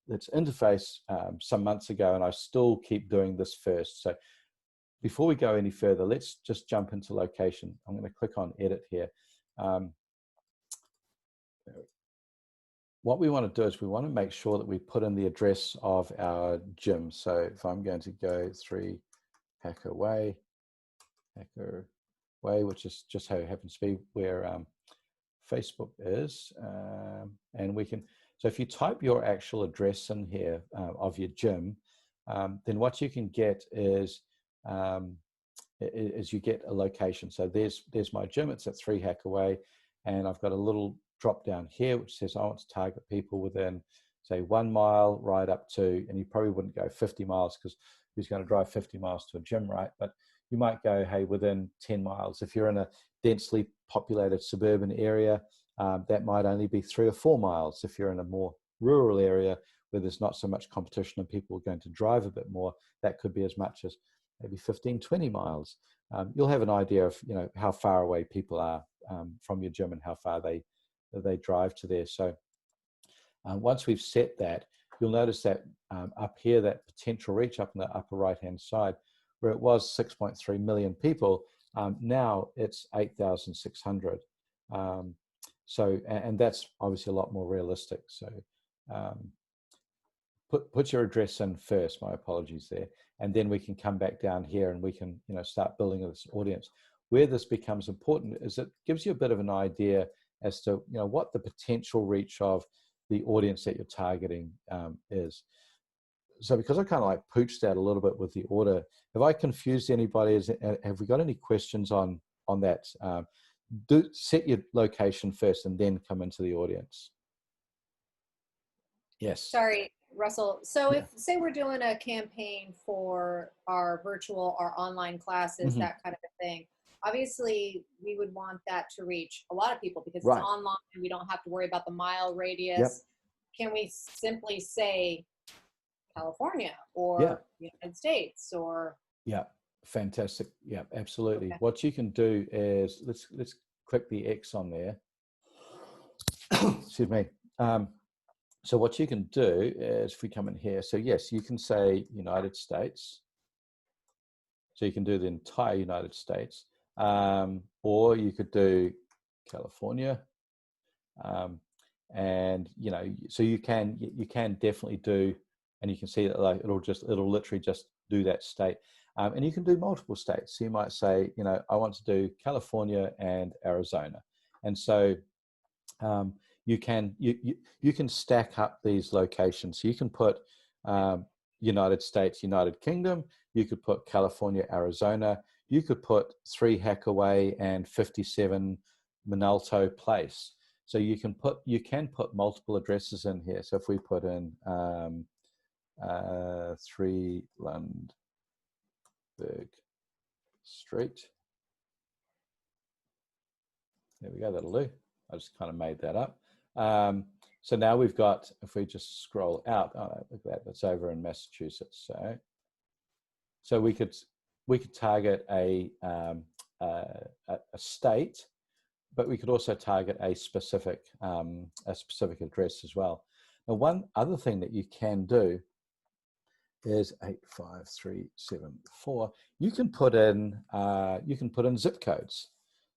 its interface some months ago, and I still keep doing this first. So before we go any further, let's just jump into location. I'm going to click on edit here. What we want to do is we want to make sure that we put in the address of our gym. So if I'm going to go 3 Hacker Way, which is just how it happens to be where Facebook is, and we can, so if you type your actual address in here of your gym, then what you can get is you get a location. So there's my gym, it's at 3 Hacker Way, and I've got a little drop down here which says I want to target people within, say, 1 mile right up to, and you probably wouldn't go 50 miles because who's going to drive 50 miles to a gym, right? But you might go, hey, within 10 miles. If you're in a densely populated suburban area, that might only be 3 or 4 miles. If you're in a more rural area where there's not so much competition and people are going to drive a bit more, that could be as much as maybe 15, 20 miles. You'll have an idea of, how far away people are from your gym and how far they drive to there. So once we've set that, you'll notice that up here, that potential reach up in the upper right-hand side, where it was 6.3 million people, now it's 8,600. So, and that's obviously a lot more realistic. So put your address in first, my apologies there, and then we can come back down here and we can, start building this audience. Where this becomes important is it gives you a bit of an idea as to, what the potential reach of the audience that you're targeting is. So because I kind of like pooched out a little bit with the order, have I confused anybody? Have we got any questions on that? Do set your location first and then come into the audience. Yes. Sorry, Russell. So if, say we're doing a campaign for our virtual, our online classes, that kind of a thing, obviously we would want that to reach a lot of people because it's online and we don't have to worry about the mile radius. Can we simply say California or United States or? Yeah, fantastic. Yeah, absolutely. Okay. What you can do is, let's click the X on there. Excuse me. So what you can do is, if we come in here, so yes, you can say United States. So you can do the entire United States. Or you could do California, and so you can definitely do, and you can see that like it'll literally just do that state, and you can do multiple states. So you might say, I want to do California and Arizona, and so you can stack up these locations. So you can put United States, United Kingdom. You could put California, Arizona. You could put 3 Hacker Way and 57 Minalto Place. So you can put multiple addresses in here. So if we put in 3 Lundberg Street. There we go, that'll do. I just kind of made that up. So now we've got, if we just scroll out, oh, look at that, that's over in Massachusetts. So we could target a state, but we could also target a specific address as well. Now, one other thing that you can do is 85374. You can put in zip codes.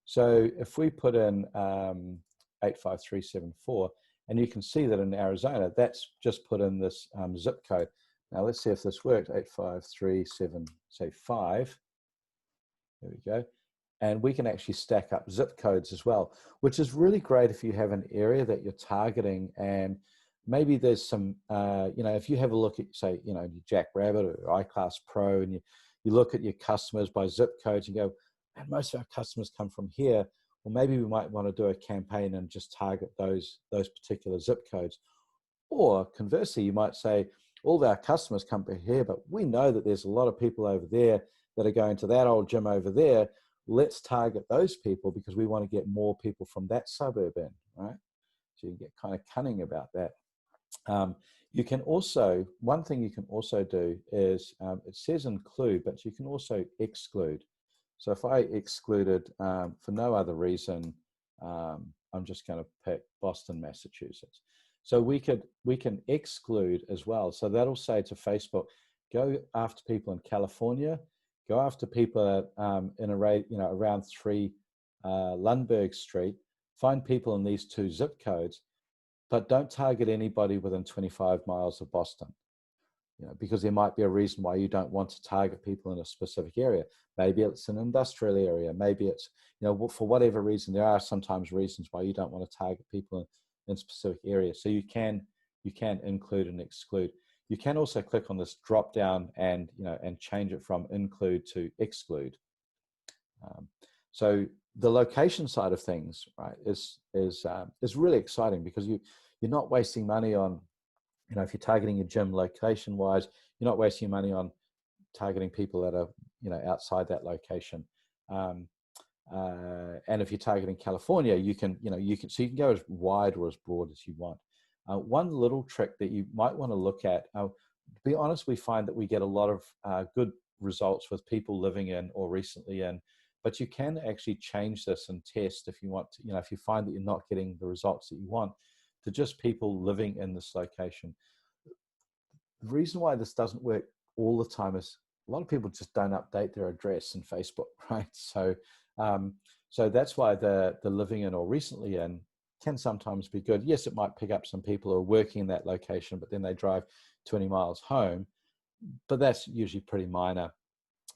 So if we put in 85374, and you can see that in Arizona, that's just put in this zip code. Now let's see if this worked. 85375. There we go. And we can actually stack up zip codes as well, which is really great if you have an area that you're targeting, and maybe there's some, if you have a look at, say, your Jackrabbit or iClass Pro, and you look at your customers by zip codes and go, man, most of our customers come from here. Well, maybe we might want to do a campaign and just target those particular zip codes. Or conversely, you might say, all of our customers come from here, but we know that there's a lot of people over there that are going to that old gym over there. Let's target those people because we want to get more people from that suburb in, right? So you can get kind of cunning about that. You can also, one thing you can also do is, it says include, but you can also exclude. So if I excluded, for no other reason, I'm just going to pick Boston, Massachusetts. So we can exclude as well. So that'll say to Facebook, go after people in California, go after people in around 3 Lundberg Street, find people in these 2 zip codes, but don't target anybody within 25 miles of Boston. Because there might be a reason why you don't want to target people in a specific area. Maybe it's an industrial area. Maybe it's, for whatever reason, there are sometimes reasons why you don't want to target people in specific areas. So you can include and exclude. You can also click on this drop down and change it from include to exclude. So the location side of things, right, is really exciting because you're not wasting money on, if you're targeting your gym location wise, you're not wasting money on targeting people that are, outside that location. And if you're targeting California, you can go as wide or as broad as you want. One little trick that you might want to look at, to be honest, we find that we get a lot of good results with people living in or recently in, but you can actually change this and test if you want to, if you find that you're not getting the results that you want, to just people living in this location. The reason why this doesn't work all the time is a lot of people just don't update their address in Facebook, right? So that's why the living in or recently in can sometimes be good. Yes, it might pick up some people who are working in that location, but then they drive 20 miles home, but that's usually pretty minor.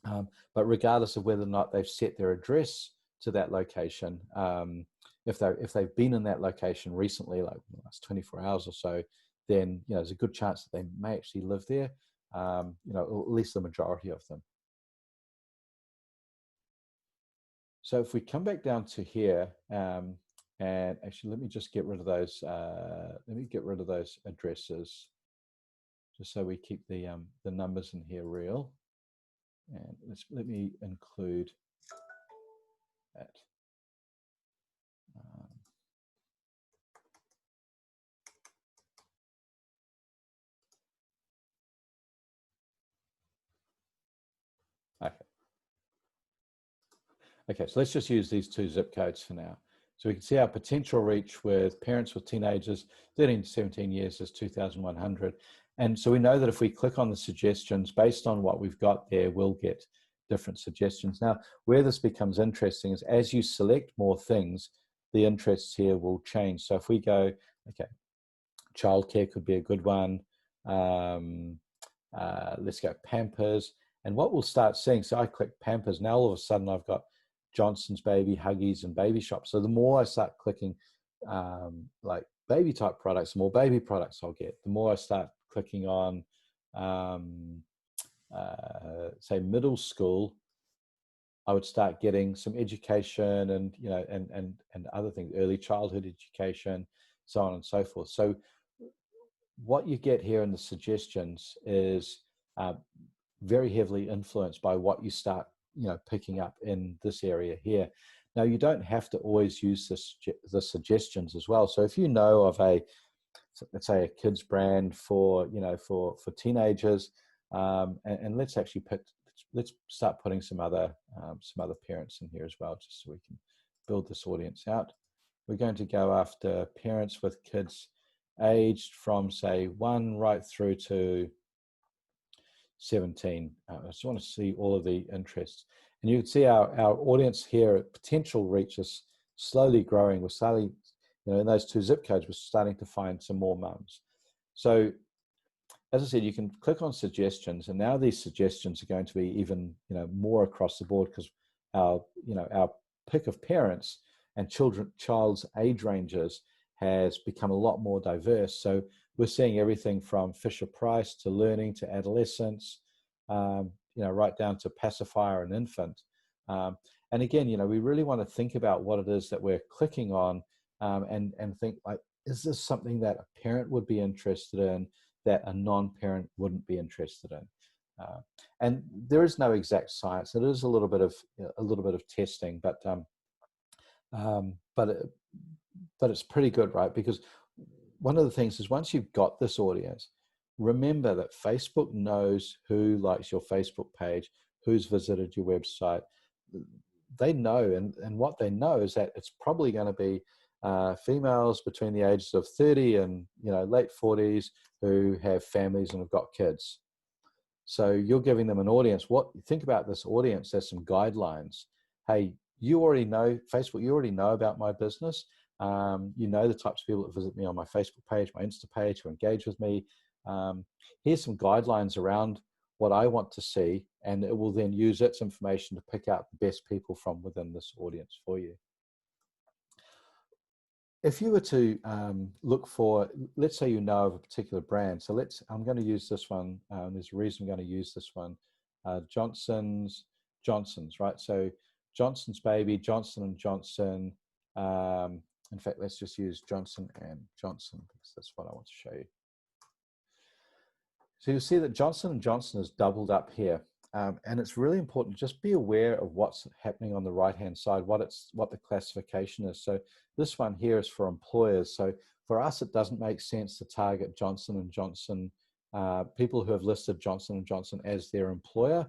But regardless of whether or not they've set their address to that location, if they've been in that location recently, like the last 24 hours or so, then there's a good chance that they may actually live there. At least the majority of them. So if we come back down to here, and actually let me just get rid of those. Let me get rid of those addresses, just so we keep the numbers in here real. And let me include that. Okay, so let's just use these 2 zip codes for now. So we can see our potential reach with parents with teenagers, 13 to 17 years is 2,100. And so we know that if we click on the suggestions, based on what we've got there, we'll get different suggestions. Now, where this becomes interesting is as you select more things, the interests here will change. So if we go, okay, childcare could be a good one. Let's go Pampers. And what we'll start seeing, so I click Pampers, now all of a sudden I've got Johnson's Baby, Huggies, and Baby Shop. So the more I start clicking like baby type products, the more baby products I'll get. The more I start clicking on, say, middle school, I would start getting some education and and other things, early childhood education, so on and so forth. So what you get here in the suggestions is uh, very heavily influenced by what you start, picking up in this area here. Now, you don't have to always use the suggestions as well. So if you know of let's say a kids brand for teenagers, and let's actually let's start putting some other parents in here as well, just so we can build this audience out. We're going to go after parents with kids aged from, say, 1 right through to 17. I just want to see all of the interests. And you can see our audience here, potential reach is slowly growing. We're slowly, in those 2 zip codes, we're starting to find some more mums. So as I said, you can click on suggestions, and now these suggestions are going to be even, more across the board, because our pick of parents and child's age ranges has become a lot more diverse. So we're seeing everything from Fisher Price to learning to adolescence, right down to pacifier and infant. And again, we really want to think about what it is that we're clicking on, and think, like, is this something that a parent would be interested in that a non-parent wouldn't be interested in? And there is no exact science. It is a little bit of testing, but it's pretty good, right? Because one of the things is, once you've got this audience, remember that Facebook knows who likes your Facebook page, who's visited your website. They know, and what they know is that it's probably going to be females between the ages of 30 and late 40s who have families and have got kids. So you're giving them an audience. Think about this audience as some guidelines. Hey, you already know Facebook. You already know about my business. You know the types of people that visit me on my Facebook page, my Insta page, who engage with me. Here's some guidelines around what I want to see, and it will then use its information to pick out the best people from within this audience for you. If you were to look for, let's say you know of a particular brand. So I'm going to use this one. There's a reason I'm going to use this one. Johnson's, right? So Johnson's Baby, Johnson & Johnson. In fact, let's just use Johnson & Johnson, because that's what I want to show you. So you'll see that Johnson & Johnson has doubled up here. And it's really important to just be aware of what's happening on the right-hand side, what the classification is. So this one here is for employers. So for us, it doesn't make sense to target Johnson & Johnson, people who have listed Johnson & Johnson as their employer.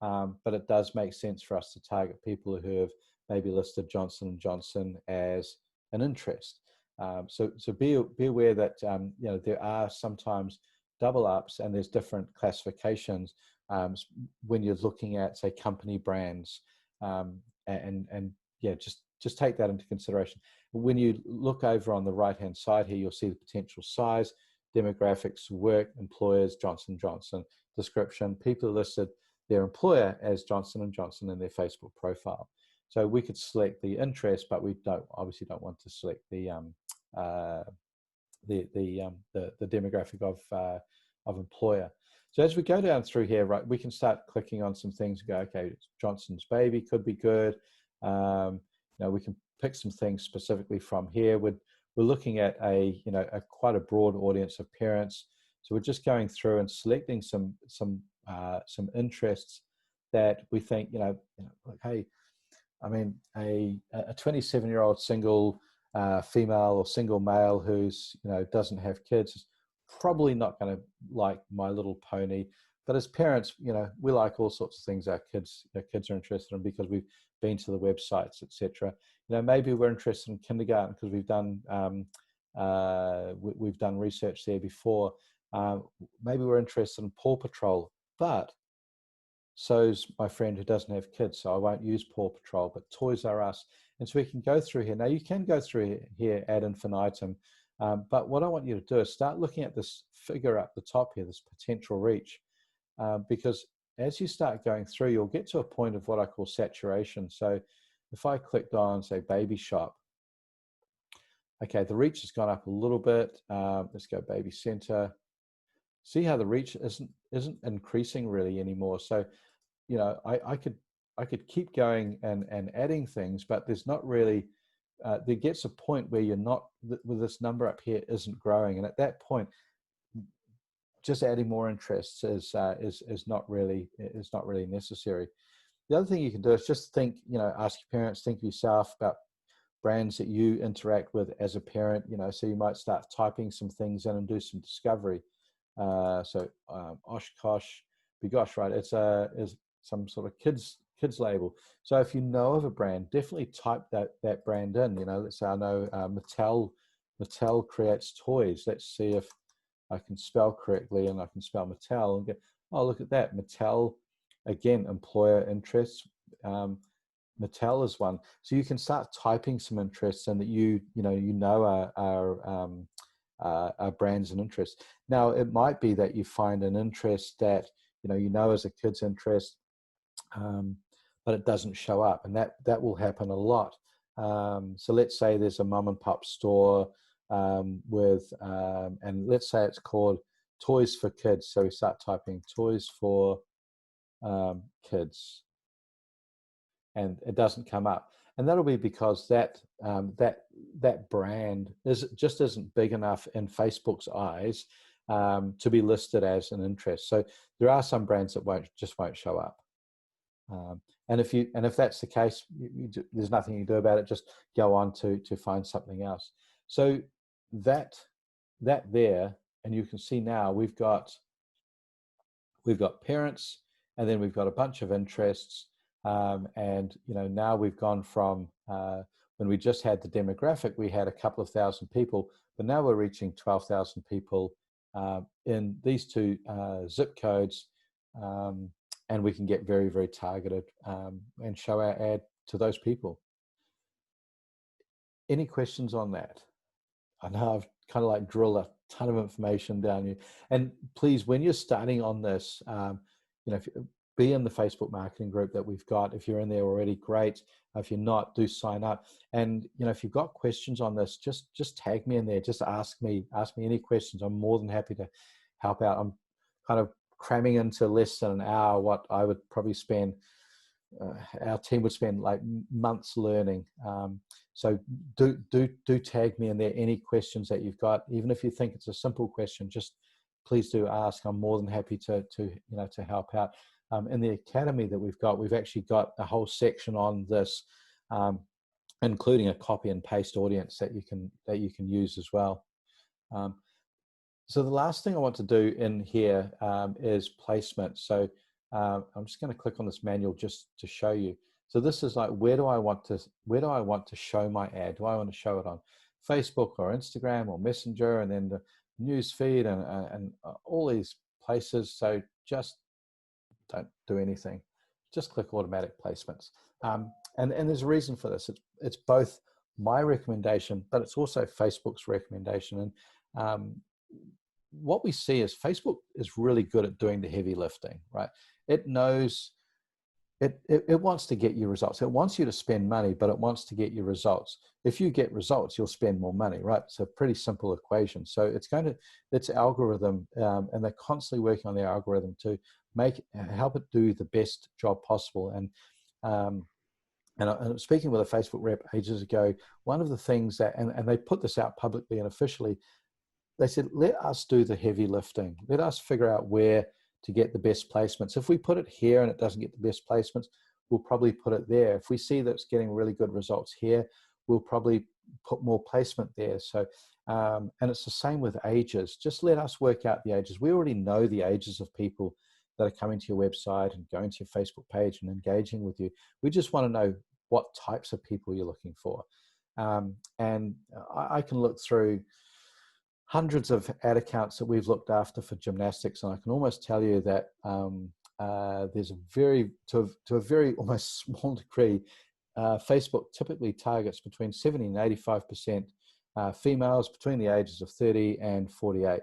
But it does make sense for us to target people who have maybe listed Johnson & Johnson as an interest. So be aware that there are sometimes double ups, and there's different classifications when you're looking at, say, company brands, just take that into consideration. When you look over on the right hand side here, you'll see the potential size, demographics, work, employers, Johnson & Johnson, description, people listed their employer as Johnson & Johnson in their Facebook profile. So we could select the interest, but we obviously don't want to select the demographic of employer. So as we go down through here, right, we can start clicking on some things and go, okay, Johnson's Baby could be good. We can pick some things specifically from here. We're looking at a quite a broad audience of parents. So we're just going through and selecting some interests that we think, like, hey, I mean, a 27-year-old single female or single male who's doesn't have kids is probably not going to like My Little Pony. But as parents, we like all sorts of things our kids are interested in, because we've been to the websites, etc. Maybe we're interested in kindergarten because we've done research there before. Maybe we're interested in Paw Patrol, but so's my friend who doesn't have kids, so I won't use Paw Patrol, but Toys R Us. And so we can go through here. Now you can go through here ad infinitum, but what I want you to do is start looking at this figure up the top here, this potential reach, because as you start going through, you'll get to a point of what I call saturation. So if I clicked on, say, Baby Shop, okay, the reach has gone up a little bit. Let's go Baby Center. See how the reach isn't increasing really anymore. So, I could keep going and adding things, but there's not really, there gets a point where you're not, with this number up here isn't growing. And at that point, just adding more interests is not really necessary. The other thing you can do is just think, ask your parents, think of yourself about brands that you interact with as a parent, so you might start typing some things in and do some discovery. Oshkosh Bigosh, right? Is some sort of kids label. So if you know of a brand, definitely type that brand in. Let's say I know Mattel creates toys. Let's see if I can spell correctly and I can spell Mattel and go, oh, look at that. Mattel, again, employer interests. Mattel is one. So you can start typing some interests and that are brands and interests. Now, it might be that you find an interest that, as a kid's interest, but it doesn't show up, and that will happen a lot. So let's say there's a mom and pop store and let's say it's called Toys for Kids. So we start typing Toys for Kids, and it doesn't come up. And that'll be because that brand isn't big enough in Facebook's eyes to be listed as an interest. So there are some brands that won't show up. And if that's the case, there's nothing you can do about it. Just go on to find something else. So that there, and you can see now we've got parents, and then we've got a bunch of interests, and now we've gone from when we just had the demographic, we had a couple of thousand people, but now we're reaching 12,000 people in these two zip codes. And we can get very, very targeted and show our ad to those people. Any questions on that? I know I've kind of like drilled a ton of information down you. And please, when you're starting on this, be in the Facebook marketing group that we've got. If you're in there already, great. If you're not, do sign up. And if you've got questions on this, just tag me in there. Just ask me any questions. I'm more than happy to help out. I'm kind of cramming into less than an hour what I would probably spend, our team would spend like months learning. So do tag me in there any questions that you've got. Even if you think it's a simple question, just please do ask. I'm more than happy to help out. In the academy that we've actually got a whole section on this, including a copy and paste audience that you can use as well. So the last thing I want to do in here is placement. So I'm just going to click on this manual just to show you. So this is like, where do I want to show my ad? Do I want to show it on Facebook or Instagram or Messenger, and then the news feed and all these places? So just don't do anything. Just click automatic placements. And there's a reason for this. It's both my recommendation, but it's also Facebook's recommendation. And what we see is Facebook is really good at doing the heavy lifting, right? It knows it wants to get you results. It wants you to spend money, but it wants to get you results. If you get results, you'll spend more money, right? It's a pretty simple equation. So its algorithm, and they're constantly working on their algorithm to help it do the best job possible. And speaking with a Facebook rep ages ago, one of the things that, and they put this out publicly and officially, they said, let us do the heavy lifting. Let us figure out where to get the best placements. If we put it here and it doesn't get the best placements, we'll probably put it there. If we see that it's getting really good results here, we'll probably put more placement there. So, and it's the same with ages. Just let us work out the ages. We already know the ages of people that are coming to your website and going to your Facebook page and engaging with you. We just want to know what types of people you're looking for. And I can look through hundreds of ad accounts that we've looked after for gymnastics, and I can almost tell you that there's a very almost small degree, Facebook typically targets between 70 and 85% females between the ages of 30 and 48,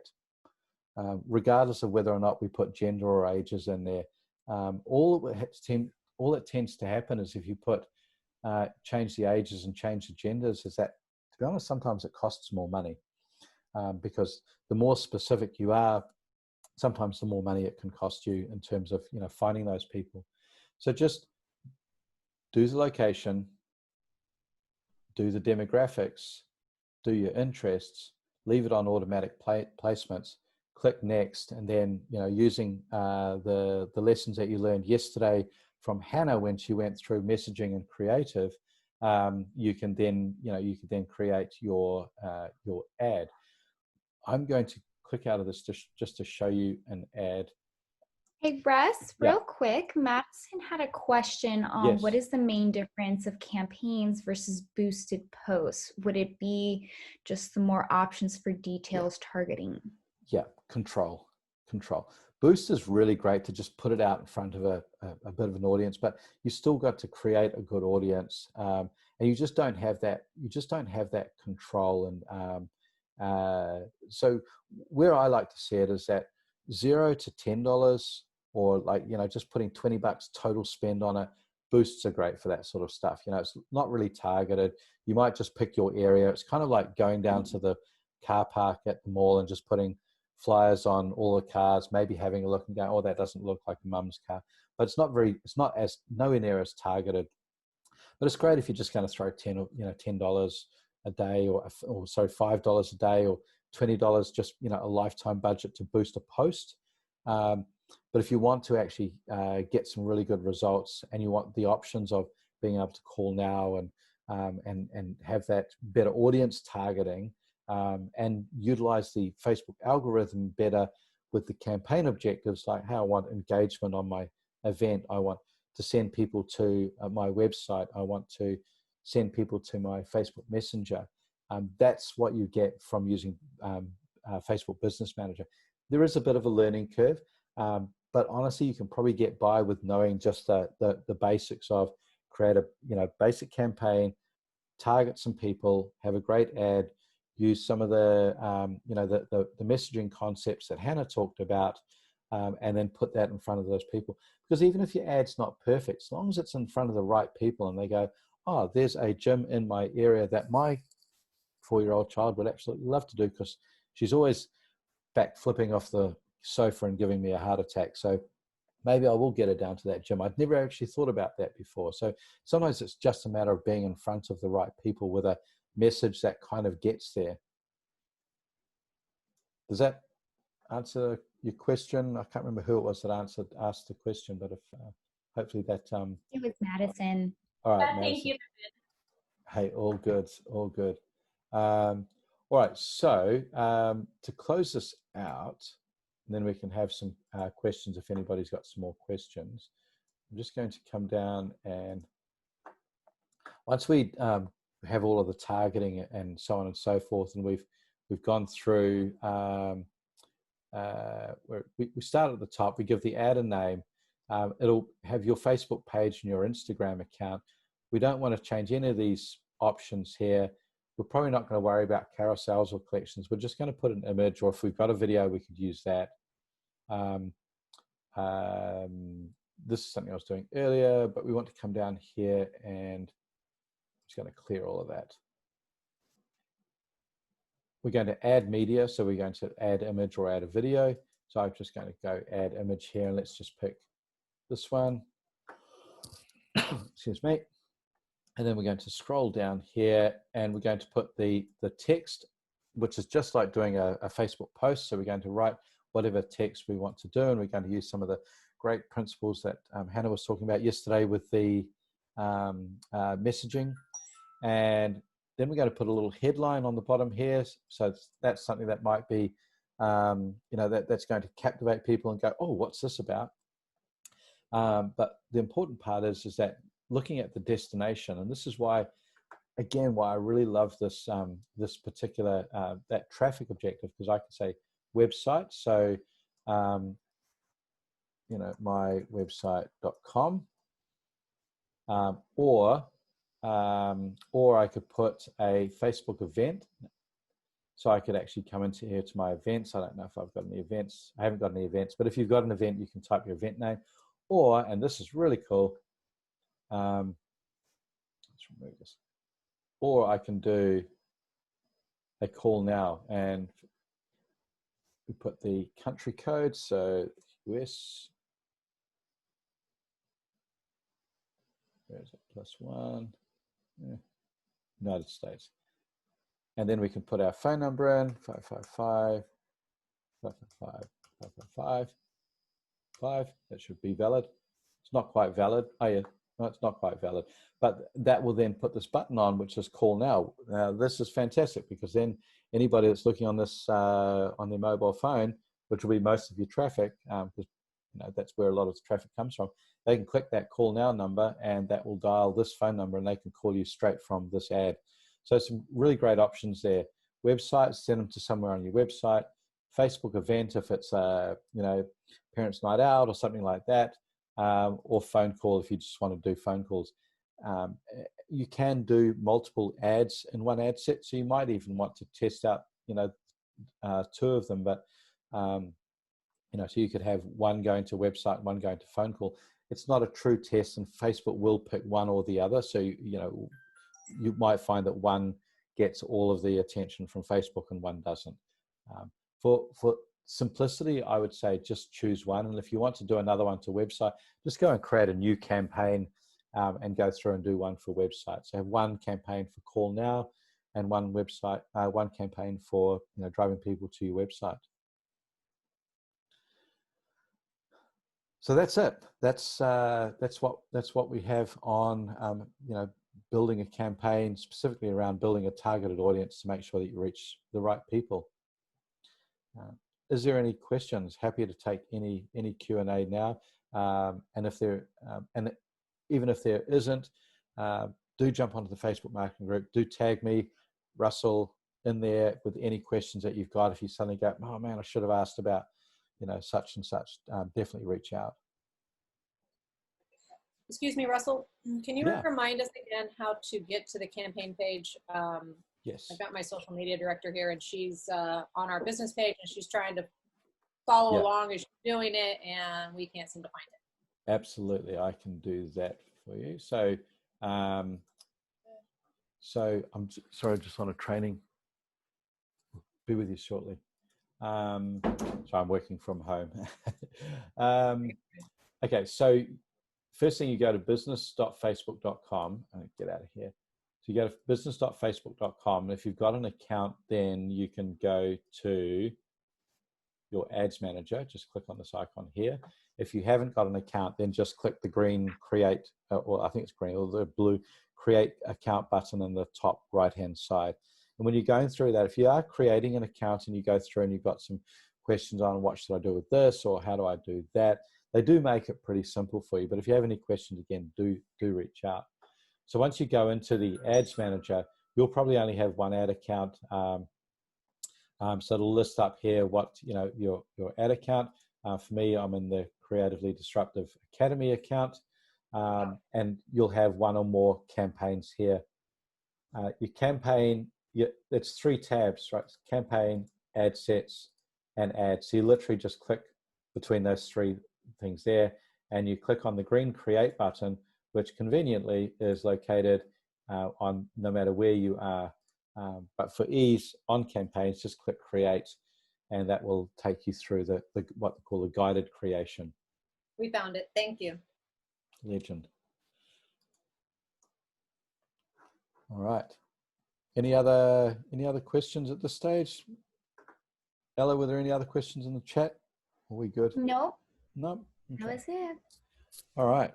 regardless of whether or not we put gender or ages in there. All that tends to happen is if you change the ages and change the genders, is that, to be honest, sometimes it costs more money. Because the more specific you are, sometimes the more money it can cost you in terms of finding those people. So just do the location, do the demographics, do your interests, leave it on automatic placements, click next, and then, you know, using the lessons that you learned yesterday from Hannah when she went through messaging and creative, you can then, you know, you can then create your ad. I'm going to click out of this just to show you an ad. Hey, Russ, Yeah. real quick, Madison had a question on Yes. what is the main difference of campaigns versus boosted posts? Would it be just the more options for details targeting? Yeah, control. Boost is really great to just put it out in front of a bit of an audience, but you still got to create a good audience, and you just don't have that. You just don't have that control. And so, where I like to see it is that $0 to $10, or like, you know, just putting $20 total spend on it. Boosts are great for that sort of stuff. You know, it's not really targeted. You might just pick your area. It's kind of like going down to the car park at the mall and just putting flyers on all the cars, maybe having a look and going, oh, that doesn't look like a mum's car. But it's not as nowhere near as targeted. But it's great if you're just going to throw $10 a day, or sorry, $5 a day, or $20, just, you know, a lifetime budget to boost a post. But if you want to actually get some really good results, and you want the options of being able to call now and have that better audience targeting, and utilize the Facebook algorithm better with the campaign objectives, like how I want engagement on my event, I want to send people to my website, I want to send people to my Facebook Messenger. That's what you get from using Facebook Business Manager. There is a bit of a learning curve, but honestly, you can probably get by with knowing just the basics of create a, you know, basic campaign, target some people, have a great ad, use some of the you know, the messaging concepts that Hannah talked about, and then put that in front of those people. Because even if your ad's not perfect, as long as it's in front of the right people and they go, oh, there's a gym in my area that my 4-year-old child would absolutely love to do, because she's always back flipping off the sofa and giving me a heart attack. So maybe I will get her down to that gym. I'd never actually thought about that before. So sometimes it's just a matter of being in front of the right people with a message that kind of gets there. Does that answer your question? I can't remember who it was that asked the question, but if hopefully that It was Madison. all right, Madison. Thank you. Hey, all good. All right, so to close this out, and then we can have some questions if anybody's got some more questions. I'm just going to come down, and once we have all of the targeting and so on and so forth, and we've gone through, we start at the top, we give the ad a name, it'll have your Facebook page and your Instagram account. We don't want to change any of these options here. We're probably not going to worry about carousels or collections. We're just going to put an image, or if we've got a video, we could use that. This is something I was doing earlier, but we want to come down here, and I'm just going to clear all of that. We're going to add media, so we're going to add image or add a video. So I'm just going to go add image here, and let's just pick this one. Excuse me. And then we're going to scroll down here, and we're going to put the text, which is just like doing a Facebook post. So we're going to write whatever text we want to do, and we're going to use some of the great principles that Hannah was talking about yesterday with the messaging. And then we're going to put a little headline on the bottom here. So that's something that might be, you know, that's going to captivate people and go, oh, what's this about? But the important part is that looking at the destination, and this is why, again, why I really love this this particular that traffic objective, because I can say website. So, you know, my website.com, or I could put a Facebook event. So I could actually come into here to my events. I don't know if I've got any events. I haven't got any events, but if you've got an event, you can type your event name. Or, and this is really cool, let's remove this. Or I can do a call now, and we put the country code, so US, where's it, +1, yeah. United States. And then we can put our phone number in, 555 555. That should be valid. It's not quite valid. Oh yeah, no, it's not quite valid. But that will then put this button on, which is call now. Now this is fantastic because then anybody that's looking on this on their mobile phone, which will be most of your traffic, because that's where a lot of the traffic comes from, they can click that call now number and that will dial this phone number and they can call you straight from this ad. So some really great options there. Websites, send them to somewhere on your website. Facebook event if it's parents' night out or something like that, or phone call if you just want to do phone calls. You can do multiple ads in one ad set, so you might even want to test out 2 of them, but so you could have one going to website, one going to phone call. It's not a true test, and Facebook will pick one or the other. So you might find that one gets all of the attention from Facebook and one doesn't. For simplicity, I would say just choose one. And if you want to do another one to website, just go and create a new campaign and go through and do one for website. So have one campaign for call now and one campaign for driving people to your website. So that's it. That's what we have on building a campaign, specifically around building a targeted audience to make sure that you reach the right people. Is there any questions? Happy to take any Q&A now. And if there and even if there isn't, do jump onto the Facebook marketing group. Do tag me, Russell, in there with any questions that you've got. If you suddenly go, oh man, I should have asked about such and such, definitely reach out. Excuse me, Russell, can you Yeah. remind us again how to get to the campaign page? Yes. I've got my social media director here, and she's on our business page, and she's trying to follow along as she's doing it, and we can't seem to find it. Absolutely, I can do that for you. So, so I'm sorry, just on a training. Be with you shortly. So I'm working from home. Okay, so first thing, you go to business.facebook.com and get out of here. So you go to business.facebook.com, and if you've got an account, then you can go to your ads manager. Just click on this icon here. If you haven't got an account, then just click the green create, or I think it's green, or the blue create account button in the top right hand side. And when you're going through that, if you are creating an account and you go through and you've got some questions on what should I do with this or how do I do that, they do make it pretty simple for you. But if you have any questions, again, do reach out. So once you go into the ads manager, you'll probably only have one ad account. So it'll list up here what your ad account. For me, I'm in the Creatively Disruptive Academy account, and you'll have one or more campaigns here. Your campaign, it's 3 tabs, right? Campaign, ad sets, and ads. So you literally just click between those 3 things there, and you click on the green create button, which conveniently is located on no matter where you are. But for ease on campaigns, just click create, and that will take you through the what they call a guided creation. We found it. Thank you. Legend. All right. Any other questions at this stage? Ella, were there any other questions in the chat? Are we good? Nope. No. Okay. That was it. All right.